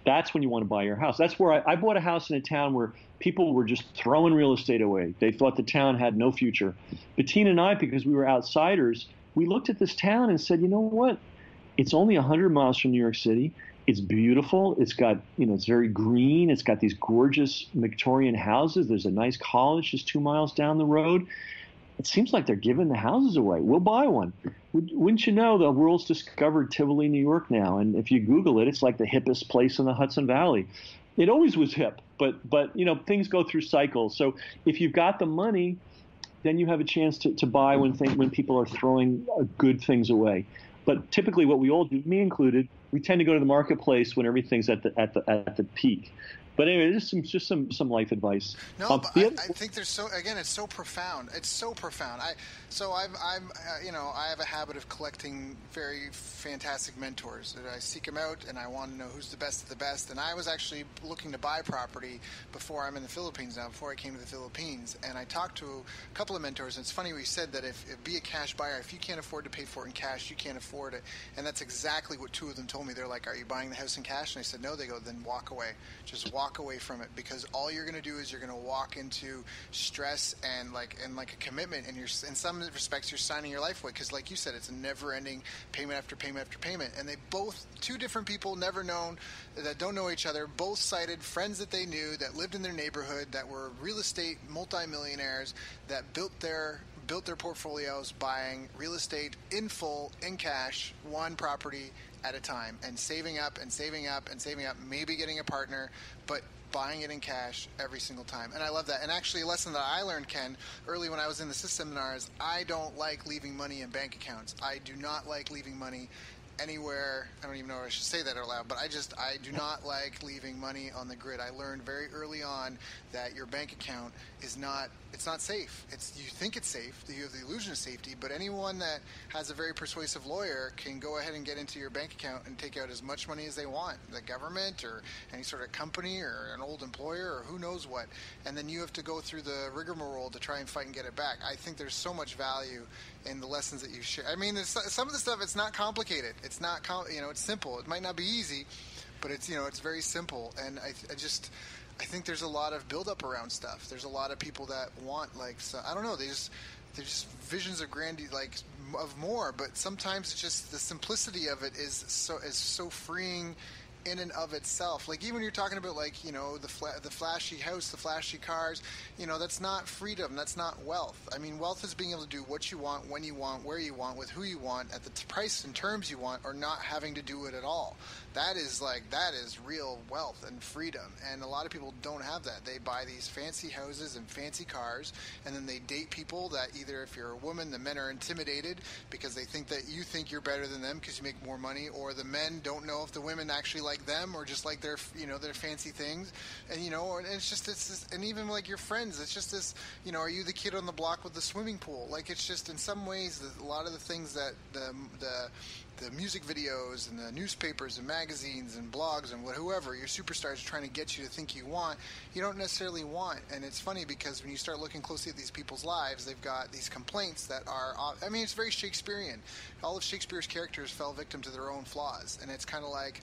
That's when you want to buy your house. That's where I bought a house in a town where people were just throwing real estate away. They thought the town had no future. Bettina and I, because we were outsiders, we looked at this town and said, you know what? It's only 100 miles from New York City. It's beautiful. It's got, it's very green. It's got these gorgeous Victorian houses. There's a nice college just 2 miles down the road. It seems like they're giving the houses away. We'll buy one. Wouldn't you know, the world's discovered Tivoli, New York now. And if you Google it, it's like the hippest place in the Hudson Valley. It always was hip, but things go through cycles. So if you've got the money, then you have a chance to buy when people are throwing good things away. But typically, what we all do, me included, we tend to go to the marketplace when everything's at the peak. But anyway, this is just some life advice. No, but I think there's it's so profound. It's so profound. I have a habit of collecting very fantastic mentors. I seek them out, and I want to know who's the best of the best. And I was actually looking to buy property before I'm in the Philippines now, before I came to the Philippines. And I talked to a couple of mentors, and it's funny we said that if be a cash buyer, if you can't afford to pay for it in cash, you can't afford it. And that's exactly what two of them told me. They're like, are you buying the house in cash? And I said, no. They go, then walk away. Just walk away from it, because all you're going to do is you're going to walk into stress and like a commitment, and you're in some respects you're signing your life away, because like you said, it's a never-ending payment after payment after payment. And they both, two different people, never known, that don't know each other, both cited friends that they knew that lived in their neighborhood that were real estate multimillionaires that built their portfolios buying real estate in full, in cash, one property at a time, and saving up and saving up and saving up, maybe getting a partner, but buying it in cash every single time. And I love that. And actually, a lesson that I learned, Ken, early when I was in the seminars, I don't like leaving money in bank accounts. I do not like leaving money anywhere. I don't even know if I should say that out loud, but I do not like leaving money on the grid. I learned very early on that your bank account it's not safe. You think it's safe, you have the illusion of safety, but anyone that has a very persuasive lawyer can go ahead and get into your bank account and take out as much money as they want, the government or any sort of company or an old employer or who knows what, and then you have to go through the rigmarole to try and fight and get it back. I think there's so much value in the lessons that you share. I mean, some of the stuff, it's not complicated. It's not, it's simple. It might not be easy, but it's very simple. And I think there's a lot of buildup around stuff. There's a lot of people that want, I don't know, they're just visions of of more, but sometimes it's just the simplicity of it is so freeing in and of itself. Like, even when you're talking about the flashy house, the flashy cars, that's not freedom. That's not wealth. I mean, wealth is being able to do what you want, when you want, where you want, with who you want, at the price and terms you want, or not having to do it at all. that is real wealth and freedom. And a lot of people don't have that. They buy these fancy houses and fancy cars, and then they date people that either, if you're a woman, the men are intimidated because they think that you think you're better than them because you make more money, or the men don't know if the women actually like them or just like their their fancy things. And and it's this, and even like your friends, it's just this, are you the kid on the block with the swimming pool? Like, it's just, in some ways, a lot of the things that the music videos and the newspapers and magazines and blogs and whoever your superstars are trying to get you to think you want, you don't necessarily want. And it's funny because when you start looking closely at these people's lives, they've got these complaints that are, it's very Shakespearean. All of Shakespeare's characters fell victim to their own flaws, and it's kind of like,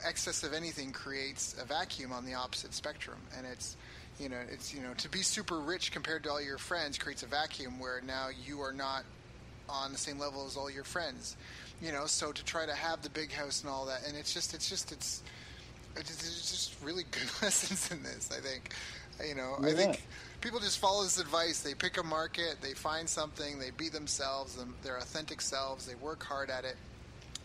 excess of anything creates a vacuum on the opposite spectrum. And it's to be super rich compared to all your friends creates a vacuum where now you are not on the same level as all your friends. So to try to have the big house and all that, and it's just really good lessons in this, I think. I think people just follow this advice. They pick a market, they find something, they be themselves, their authentic selves, they work hard at it.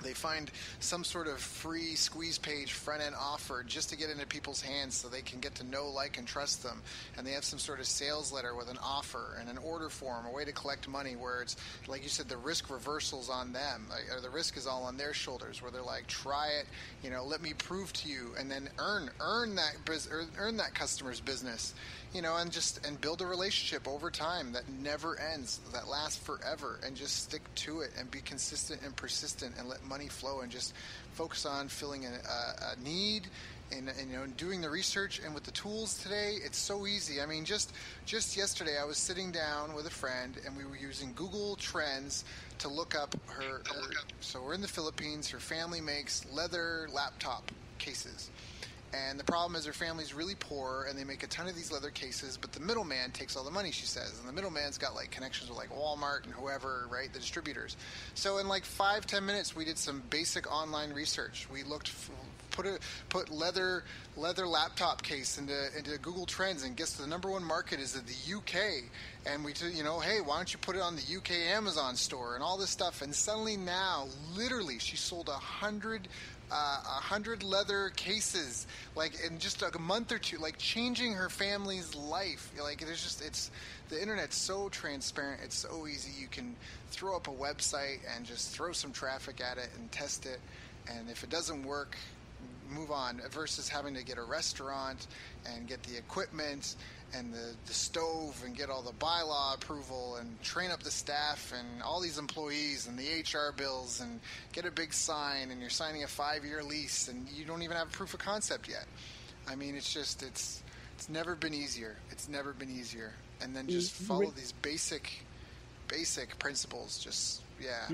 They find some sort of free squeeze page front-end offer just to get into people's hands so they can get to know, like, and trust them. And they have some sort of sales letter with an offer and an order form, a way to collect money where it's, like you said, the risk reversal's on them, or the risk is all on their shoulders, where they're like, try it, let me prove to you, and then earn that customer's business. And build a relationship over time that never ends, that lasts forever, and just stick to it and be consistent and persistent and let money flow and just focus on filling a need and doing the research. And with the tools today, it's so easy. I mean, just yesterday I was sitting down with a friend and we were using Google Trends to look up her. So we're in the Philippines. Her family makes leather laptop cases. And the problem is her family's really poor, and they make a ton of these leather cases, but the middleman takes all the money, she says. And the middleman's got connections with Walmart and whoever, right, the distributors. So in 5-10 minutes, we did some basic online research. We put leather laptop case into Google Trends, and guess the number one market is in the UK. And we hey, why don't you put it on the UK Amazon store and all this stuff? And suddenly now, literally, she sold 100 leather cases, in just a month or two, changing her family's life. It's the internet's so transparent. It's so easy. You can throw up a website and just throw some traffic at it and test it. And if it doesn't work, move on, versus having to get a restaurant and get the equipment and the stove and get all the bylaw approval and train up the staff and all these employees and the HR bills and get a big sign, and you're signing a 5-year lease and you don't even have proof of concept yet. I mean, it's never been easier. It's never been easier. And then just follow these basic principles. Just, yeah.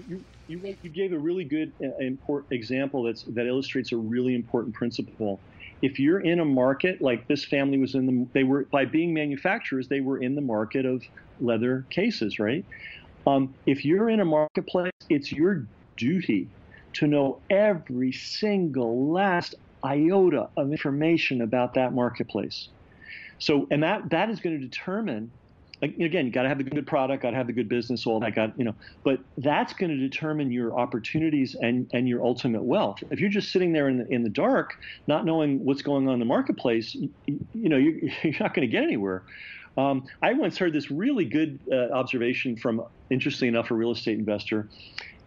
You gave a really good important example that illustrates a really important principle. If you're in a market like this family was they were, by being manufacturers, they were in the market of leather cases, right? If you're in a marketplace, it's your duty to know every single last iota of information about that marketplace. So, and that is going to determine, again, you got to have the good product, got to have the good business, all that, but that's going to determine your opportunities and your ultimate wealth. If you're just sitting there in the dark, not knowing what's going on in the marketplace, you're not going to get anywhere. I once heard this really good observation from, interestingly enough, a real estate investor.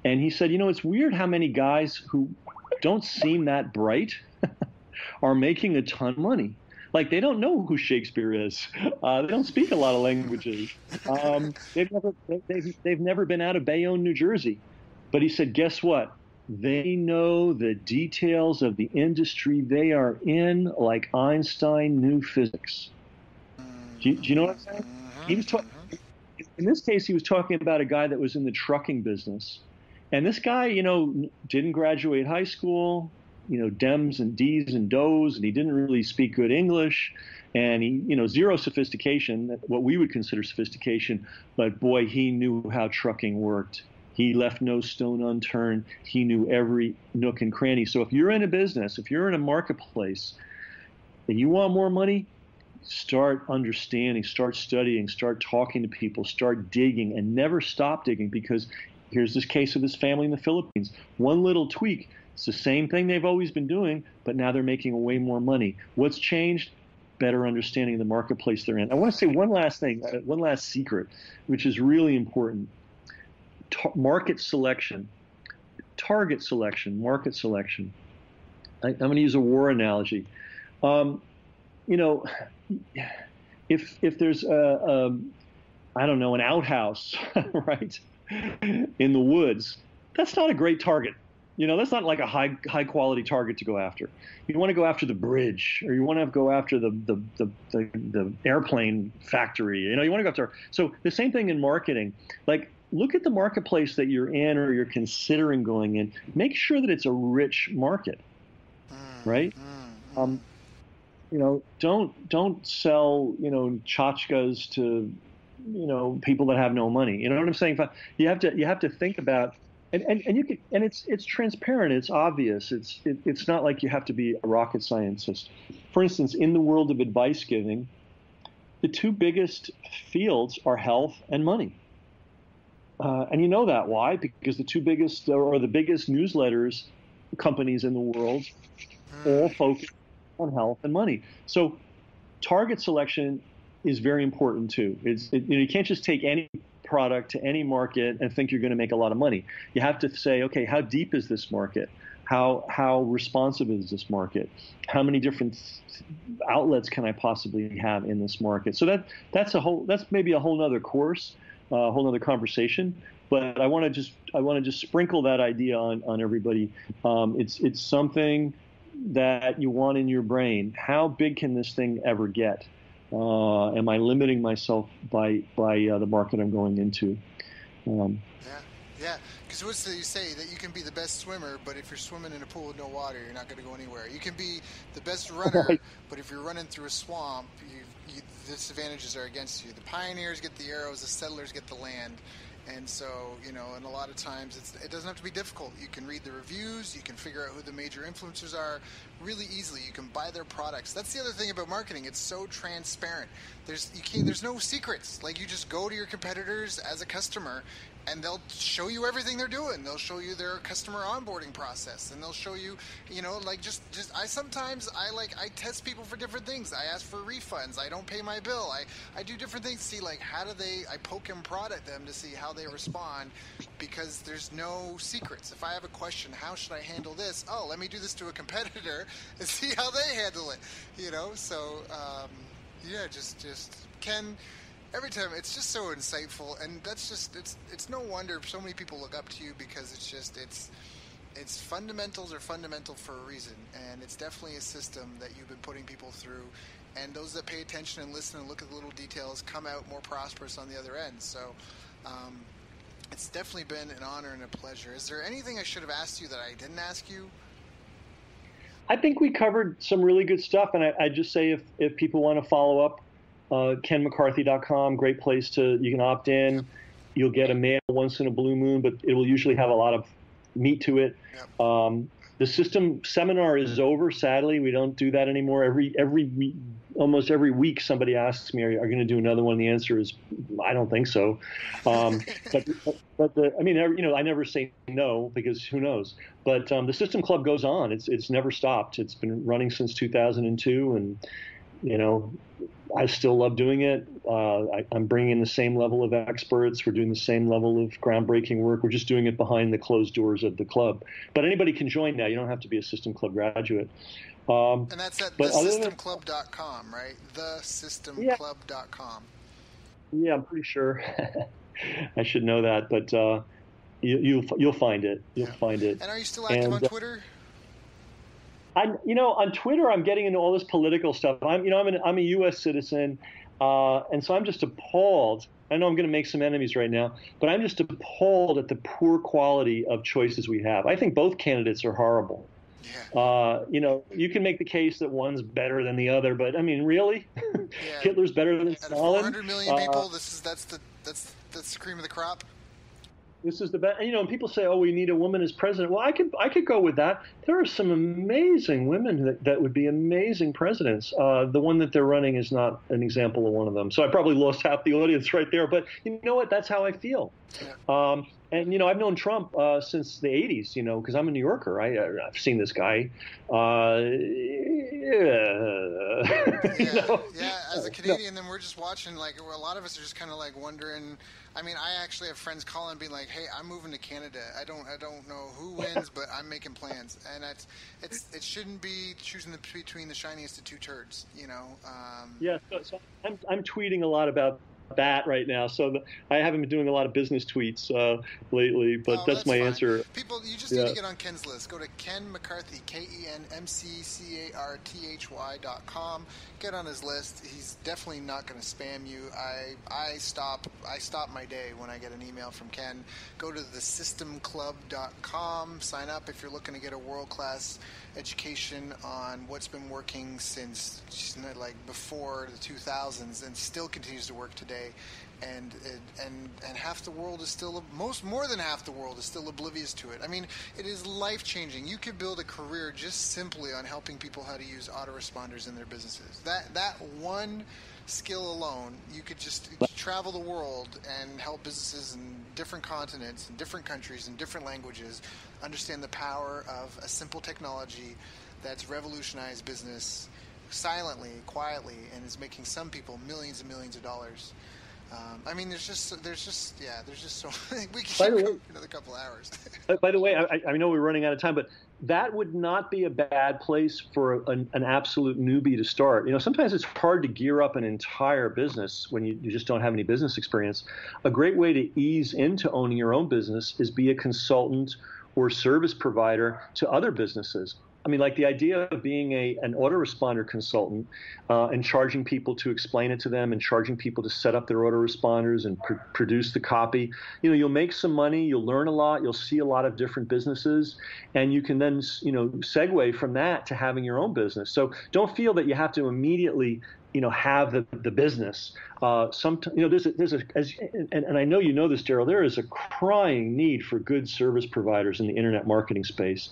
And he said, it's weird how many guys who don't seem that bright are making a ton of money. They don't know who Shakespeare is. They don't speak a lot of languages. They've never been out of Bayonne, New Jersey. But he said, guess what? They know the details of the industry they are in, like Einstein knew physics. Do you know what I'm saying? He was in this case, he was talking about a guy that was in the trucking business. And this guy, didn't graduate high school, Dems and Ds and Does, and he didn't really speak good English, and he, zero sophistication, what we would consider sophistication, but boy, he knew how trucking worked. He left no stone unturned. He knew every nook and cranny. So if you're in a business, if you're in a marketplace, and you want more money, start understanding, start studying, start talking to people, start digging, and never stop digging, because here's this case of this family in the Philippines. One little tweak It's the same thing they've always been doing, but now they're making way more money. What's changed? Better understanding the marketplace they're in. I want to say one last thing, one last secret, which is really important. Market selection, target selection, market selection. I'm going to use a war analogy. If there's I don't know, an outhouse, right, in the woods, that's not a great target. That's not like a high quality target to go after. You want to go after the bridge, or you want to go after the airplane factory. You want to go after. So the same thing in marketing. Like, look at the marketplace that you're in or you're considering going in. Make sure that it's a rich market, right? Don't sell tchotchkes to people that have no money. You know what I'm saying? You have to think about. And you can, and it's transparent, it's obvious, it's not like you have to be a rocket scientist. For instance, in the world of advice giving, the two biggest fields are health and money. And you know that why? Because the two biggest or the biggest newsletters companies in the world all focus on health and money. So target selection is very important too. You can't just take any product to any market and think you're going to make a lot of money. You have to say, okay, how deep is this market? How responsive is this market? How many different outlets can I possibly have in this market? So that's maybe a whole nother course, a whole nother conversation. But I want to just sprinkle that idea on everybody. It's something that you want in your brain. How big can this thing ever get? Am I limiting myself by the market I'm going into? Yeah. Because what's that you say that you can be the best swimmer, but if you're swimming in a pool with no water, you're not going to go anywhere. You can be the best runner, right, but if you're running through a swamp, the disadvantages are against you. The pioneers get the arrows, the settlers get the land. And so, and a lot of times it doesn't have to be difficult. You can read the reviews, you can figure out who the major influencers are really easily. You can buy their products. That's the other thing about marketing. It's so transparent. There's no secrets. Like, you just go to your competitors as a customer and they'll show you everything they're doing. They'll show you their customer onboarding process, and they'll show you, I test people for different things. I ask for refunds. I don't pay my bill. I do different things. See, like, I poke and prod at them to see how they respond, because there's no secrets. If I have a question, how should I handle this? Oh, let me do this to a competitor and see how they handle it. So, just Ken, every time it's just so insightful, and that's just it's no wonder so many people look up to you, because it's fundamentals are fundamental for a reason, and it's definitely a system that you've been putting people through, and those that pay attention and listen and look at the little details come out more prosperous on the other end. So it's definitely been an honor and a pleasure. Is there anything I should have asked you that I didn't ask you? I think we covered some really good stuff, and I just say if people want to follow up, KenMcCarthy.com, great place you can opt in. Yep. You'll get a mail once in a blue moon, but it will usually have a lot of meat to it. Yep. The system seminar is over. Sadly, we don't do that anymore. Almost every week, somebody asks me, "Are you going to do another one?" The answer is, "I don't think so." I never say no, because who knows? But the System Club goes on. It's never stopped. It's been running since 2002, and I still love doing it. I'm bringing in the same level of experts. We're doing the same level of groundbreaking work. We're just doing it behind the closed doors of the club. But anybody can join now. You don't have to be a System Club graduate. And that's at thesystemclub.com, right? Thesystemclub.com. Yeah, I'm pretty sure. I should know that, but you'll find it. You'll find it. And are you still active on Twitter? On Twitter, I'm getting into all this political stuff. I'm a U.S. citizen, and so I'm just appalled. I know I'm going to make some enemies right now, but I'm just appalled at the poor quality of choices we have. I think both candidates are horrible. Yeah. You can make the case that one's better than the other, but I mean, really, yeah. Hitler's better than Stalin. 400 million people. That's the cream of the crop. This is the best. And people say, "Oh, we need a woman as president." Well, I could go with that. There are some amazing women that would be amazing presidents. The one that they're running is not an example of one of them. So I probably lost half the audience right there. But you know what? That's how I feel. And I've known Trump since the '80s. Because I'm a New Yorker. I've seen this guy. Yeah. As a Canadian, then we're just watching. Like a lot of us are just kind of like wondering. I mean, I actually have friends calling, being like, "Hey, I'm moving to Canada. I don't know who wins, but I'm making plans." And it shouldn't be choosing between the shiniest of two turds. Yeah. So I'm tweeting a lot about that right now. So I haven't been doing a lot of business tweets lately, but that's my fine. answer. People, you just need to get on Ken's list. Go to Ken McCarthy, KenMcCarthy.com. Get on his list. He's definitely not going to spam you. I stop my day when I get an email from Ken. Go to thesystemclub.com. Sign up if you're looking to get a world-class education on what's been working since like before the 2000s and still continues to work today. And half the world is still more than half the world is still oblivious to it. I mean, it is life-changing. You could build a career just simply on helping people how to use autoresponders in their businesses. That one skill alone, you could just travel the world and help businesses in different continents, in different countries, in different languages understand the power of a simple technology that's revolutionized business silently, quietly, and is making some people millions and millions of dollars. I mean, there's just so we can keep another couple hours. By the way, I know we're running out of time, but that would not be a bad place for an absolute newbie to start. Sometimes it's hard to gear up an entire business when you just don't have any business experience. A great way to ease into owning your own business is be a consultant or service provider to other businesses. I mean, like the idea of being an autoresponder consultant and charging people to explain it to them and charging people to set up their autoresponders and produce the copy. You'll make some money, you'll learn a lot, you'll see a lot of different businesses, and you can then, segue from that to having your own business. So don't feel that you have to immediately have the business. There's and I know you know this, Daryl. There is a crying need for good service providers in the internet marketing space.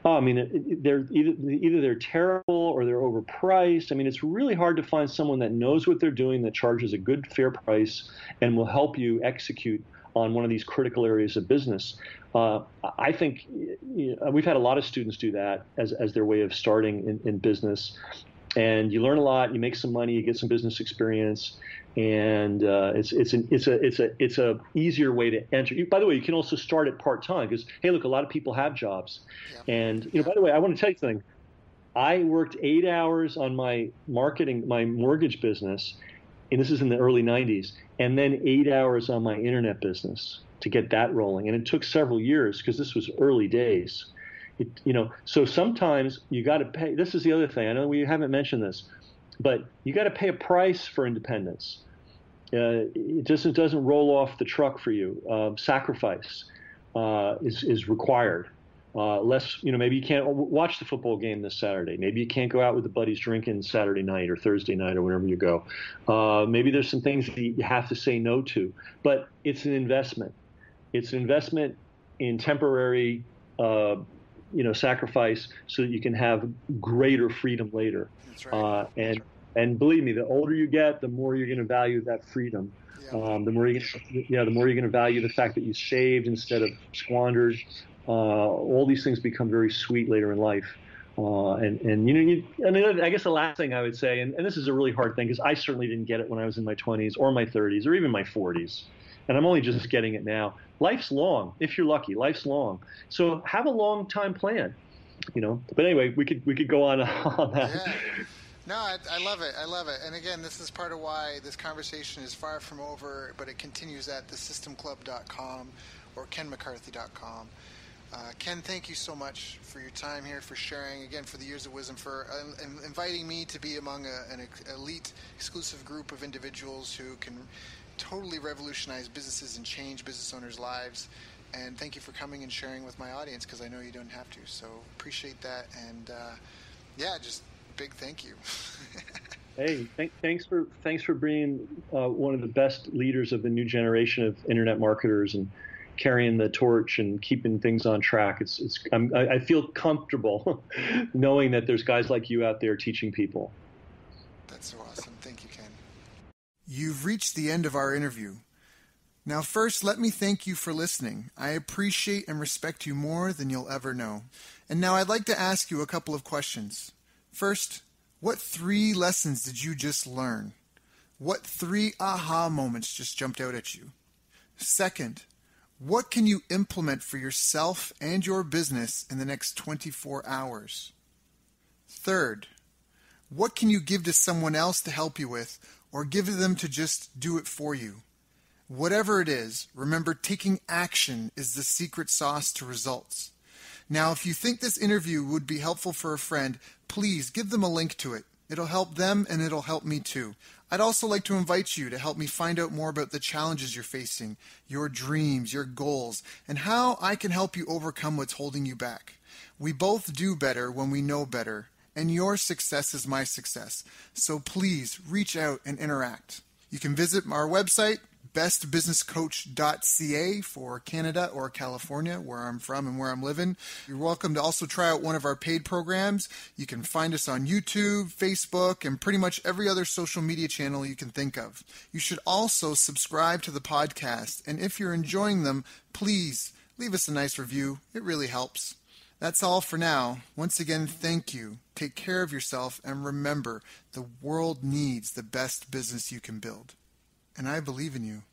I mean, either they're terrible or they're overpriced. I mean, it's really hard to find someone that knows what they're doing, that charges a good, fair price, and will help you execute on one of these critical areas of business. I think we've had a lot of students do that as their way of starting in business. And you learn a lot, you make some money, you get some business experience, and it's a easier way to enter. By the way, you can also start at part-time because, hey, look, a lot of people have jobs. Yeah. And by the way, I want to tell you something. I worked 8 hours on my mortgage business, and this is in the early '90s, and then 8 hours on my internet business to get that rolling. And it took several years because this was early days. So sometimes you got to pay. This is the other thing. I know we haven't mentioned this, but you got to pay a price for independence. It just doesn't roll off the truck for you. Sacrifice is required. Maybe you can't watch the football game this Saturday. Maybe you can't go out with the buddies drinking Saturday night or Thursday night or whenever you go. Maybe there's some things that you have to say no to. But it's an investment. It's an investment in temporary sacrifice so that you can have greater freedom later. That's right. And believe me, the older you get, the more you're going to value that freedom. Yeah. The more you're going to value the fact that you saved instead of squandered. All these things become very sweet later in life. I guess the last thing I would say, and this is a really hard thing because I certainly didn't get it when I was in my 20s or my 30s or even my 40s. And I'm only just getting it now. Life's long. If you're lucky, life's long. So have a long time plan, But anyway, we could go on that. Yeah. No, I love it. I love it. And again, this is part of why this conversation is far from over, but it continues at thesystemclub.com or kenmccarthy.com. Ken, thank you so much for your time here, for sharing, again, for the years of wisdom, for inviting me to be among an elite, exclusive group of individuals who can totally revolutionize businesses and change business owners' lives. And thank you for coming and sharing with my audience because I know you don't have to. So appreciate that. And just big thank you. Hey, thanks for being one of the best leaders of the new generation of internet marketers. And carrying the torch and keeping things on track. I feel comfortable knowing that there's guys like you out there teaching people. That's so awesome. Thank you, Ken. You've reached the end of our interview. Now, first, let me thank you for listening. I appreciate and respect you more than you'll ever know. And now I'd like to ask you a couple of questions. First, what 3 lessons did you just learn? What 3 aha moments just jumped out at you? Second, what can you implement for yourself and your business in the next 24 hours? Third, what can you give to someone else to help you with, or give them to just do it for you? Whatever it is, remember, taking action is the secret sauce to results. Now, if you think this interview would be helpful for a friend, please give them a link to it. It'll help them and it'll help me too. I'd also like to invite you to help me find out more about the challenges you're facing, your dreams, your goals, and how I can help you overcome what's holding you back. We both do better when we know better, and your success is my success. So please reach out and interact. You can visit our website, bestbusinesscoach.ca for Canada or California, where I'm from and where I'm living. You're welcome to also try out one of our paid programs. You can find us on YouTube, Facebook, and pretty much every other social media channel you can think of. You should also subscribe to the podcast, and if you're enjoying them, please leave us a nice review. It really helps. That's all for now. Once again, thank you. Take care of yourself, and remember, the world needs the best business you can build. And I believe in you.